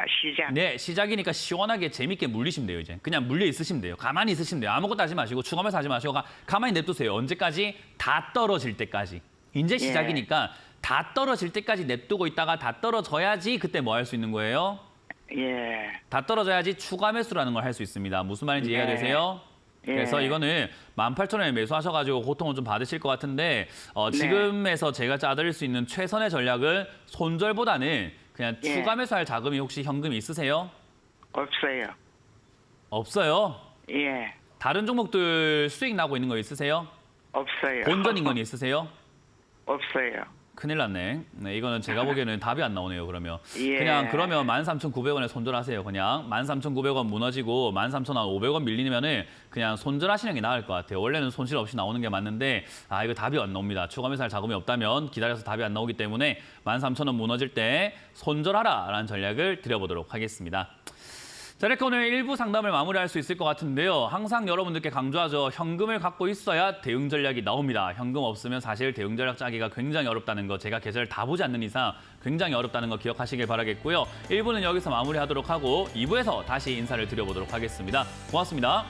시작. 네, 시작이니까 시원하게 재밌게 물리시면 돼요, 이제. 그냥 물려 있으시면 돼요. 가만히 있으시면 돼요. 아무것도 하지 마시고 추가매수 하지 마시고 가만히 냅두세요. 언제까지? 다 떨어질 때까지. 이제 시작이니까 다 떨어질 때까지 냅두고 있다가 다 떨어져야지 그때 뭐 할 수 있는 거예요? 예. 다 떨어져야지 추가 매수라는 걸 할 수 있습니다. 무슨 말인지 이해가 네. 되세요? 예. 그래서 이거는 18,000원에 매수하셔가지고 고통을 좀 받으실 것 같은데 지금에서 제가 짜드릴 수 있는 최선의 전략은 손절보다는 그냥 예. 추가 매수할 자금이 혹시 현금이 있으세요? 없어요. 없어요. 예. 다른 종목들 수익 나고 있는 거 있으세요? 없어요. 본전 인건 있으세요? 없어요. 큰일 났네. 네, 이거는 제가 보기에는 답이 안 나오네요, 그러면. 예. 그냥 그러면 13,900원에 손절하세요, 그냥. 13,900원 무너지고 13,500원 밀리면은 그냥 손절하시는 게 나을 것 같아요. 원래는 손실 없이 나오는 게 맞는데 이거 답이 안 나옵니다. 추가 매수할 자금이 없다면 기다려서 답이 안 나오기 때문에 13,000원 무너질 때 손절하라라는 전략을 드려보도록 하겠습니다. 자, 이렇게 오늘 1부 상담을 마무리할 수 있을 것 같은데요. 항상 여러분들께 강조하죠. 현금을 갖고 있어야 대응 전략이 나옵니다. 현금 없으면 사실 대응 전략 짜기가 굉장히 어렵다는 거, 제가 계좌를 다 보지 않는 이상 굉장히 어렵다는 거 기억하시길 바라겠고요. 1부는 여기서 마무리하도록 하고 2부에서 다시 인사를 드려보도록 하겠습니다. 고맙습니다.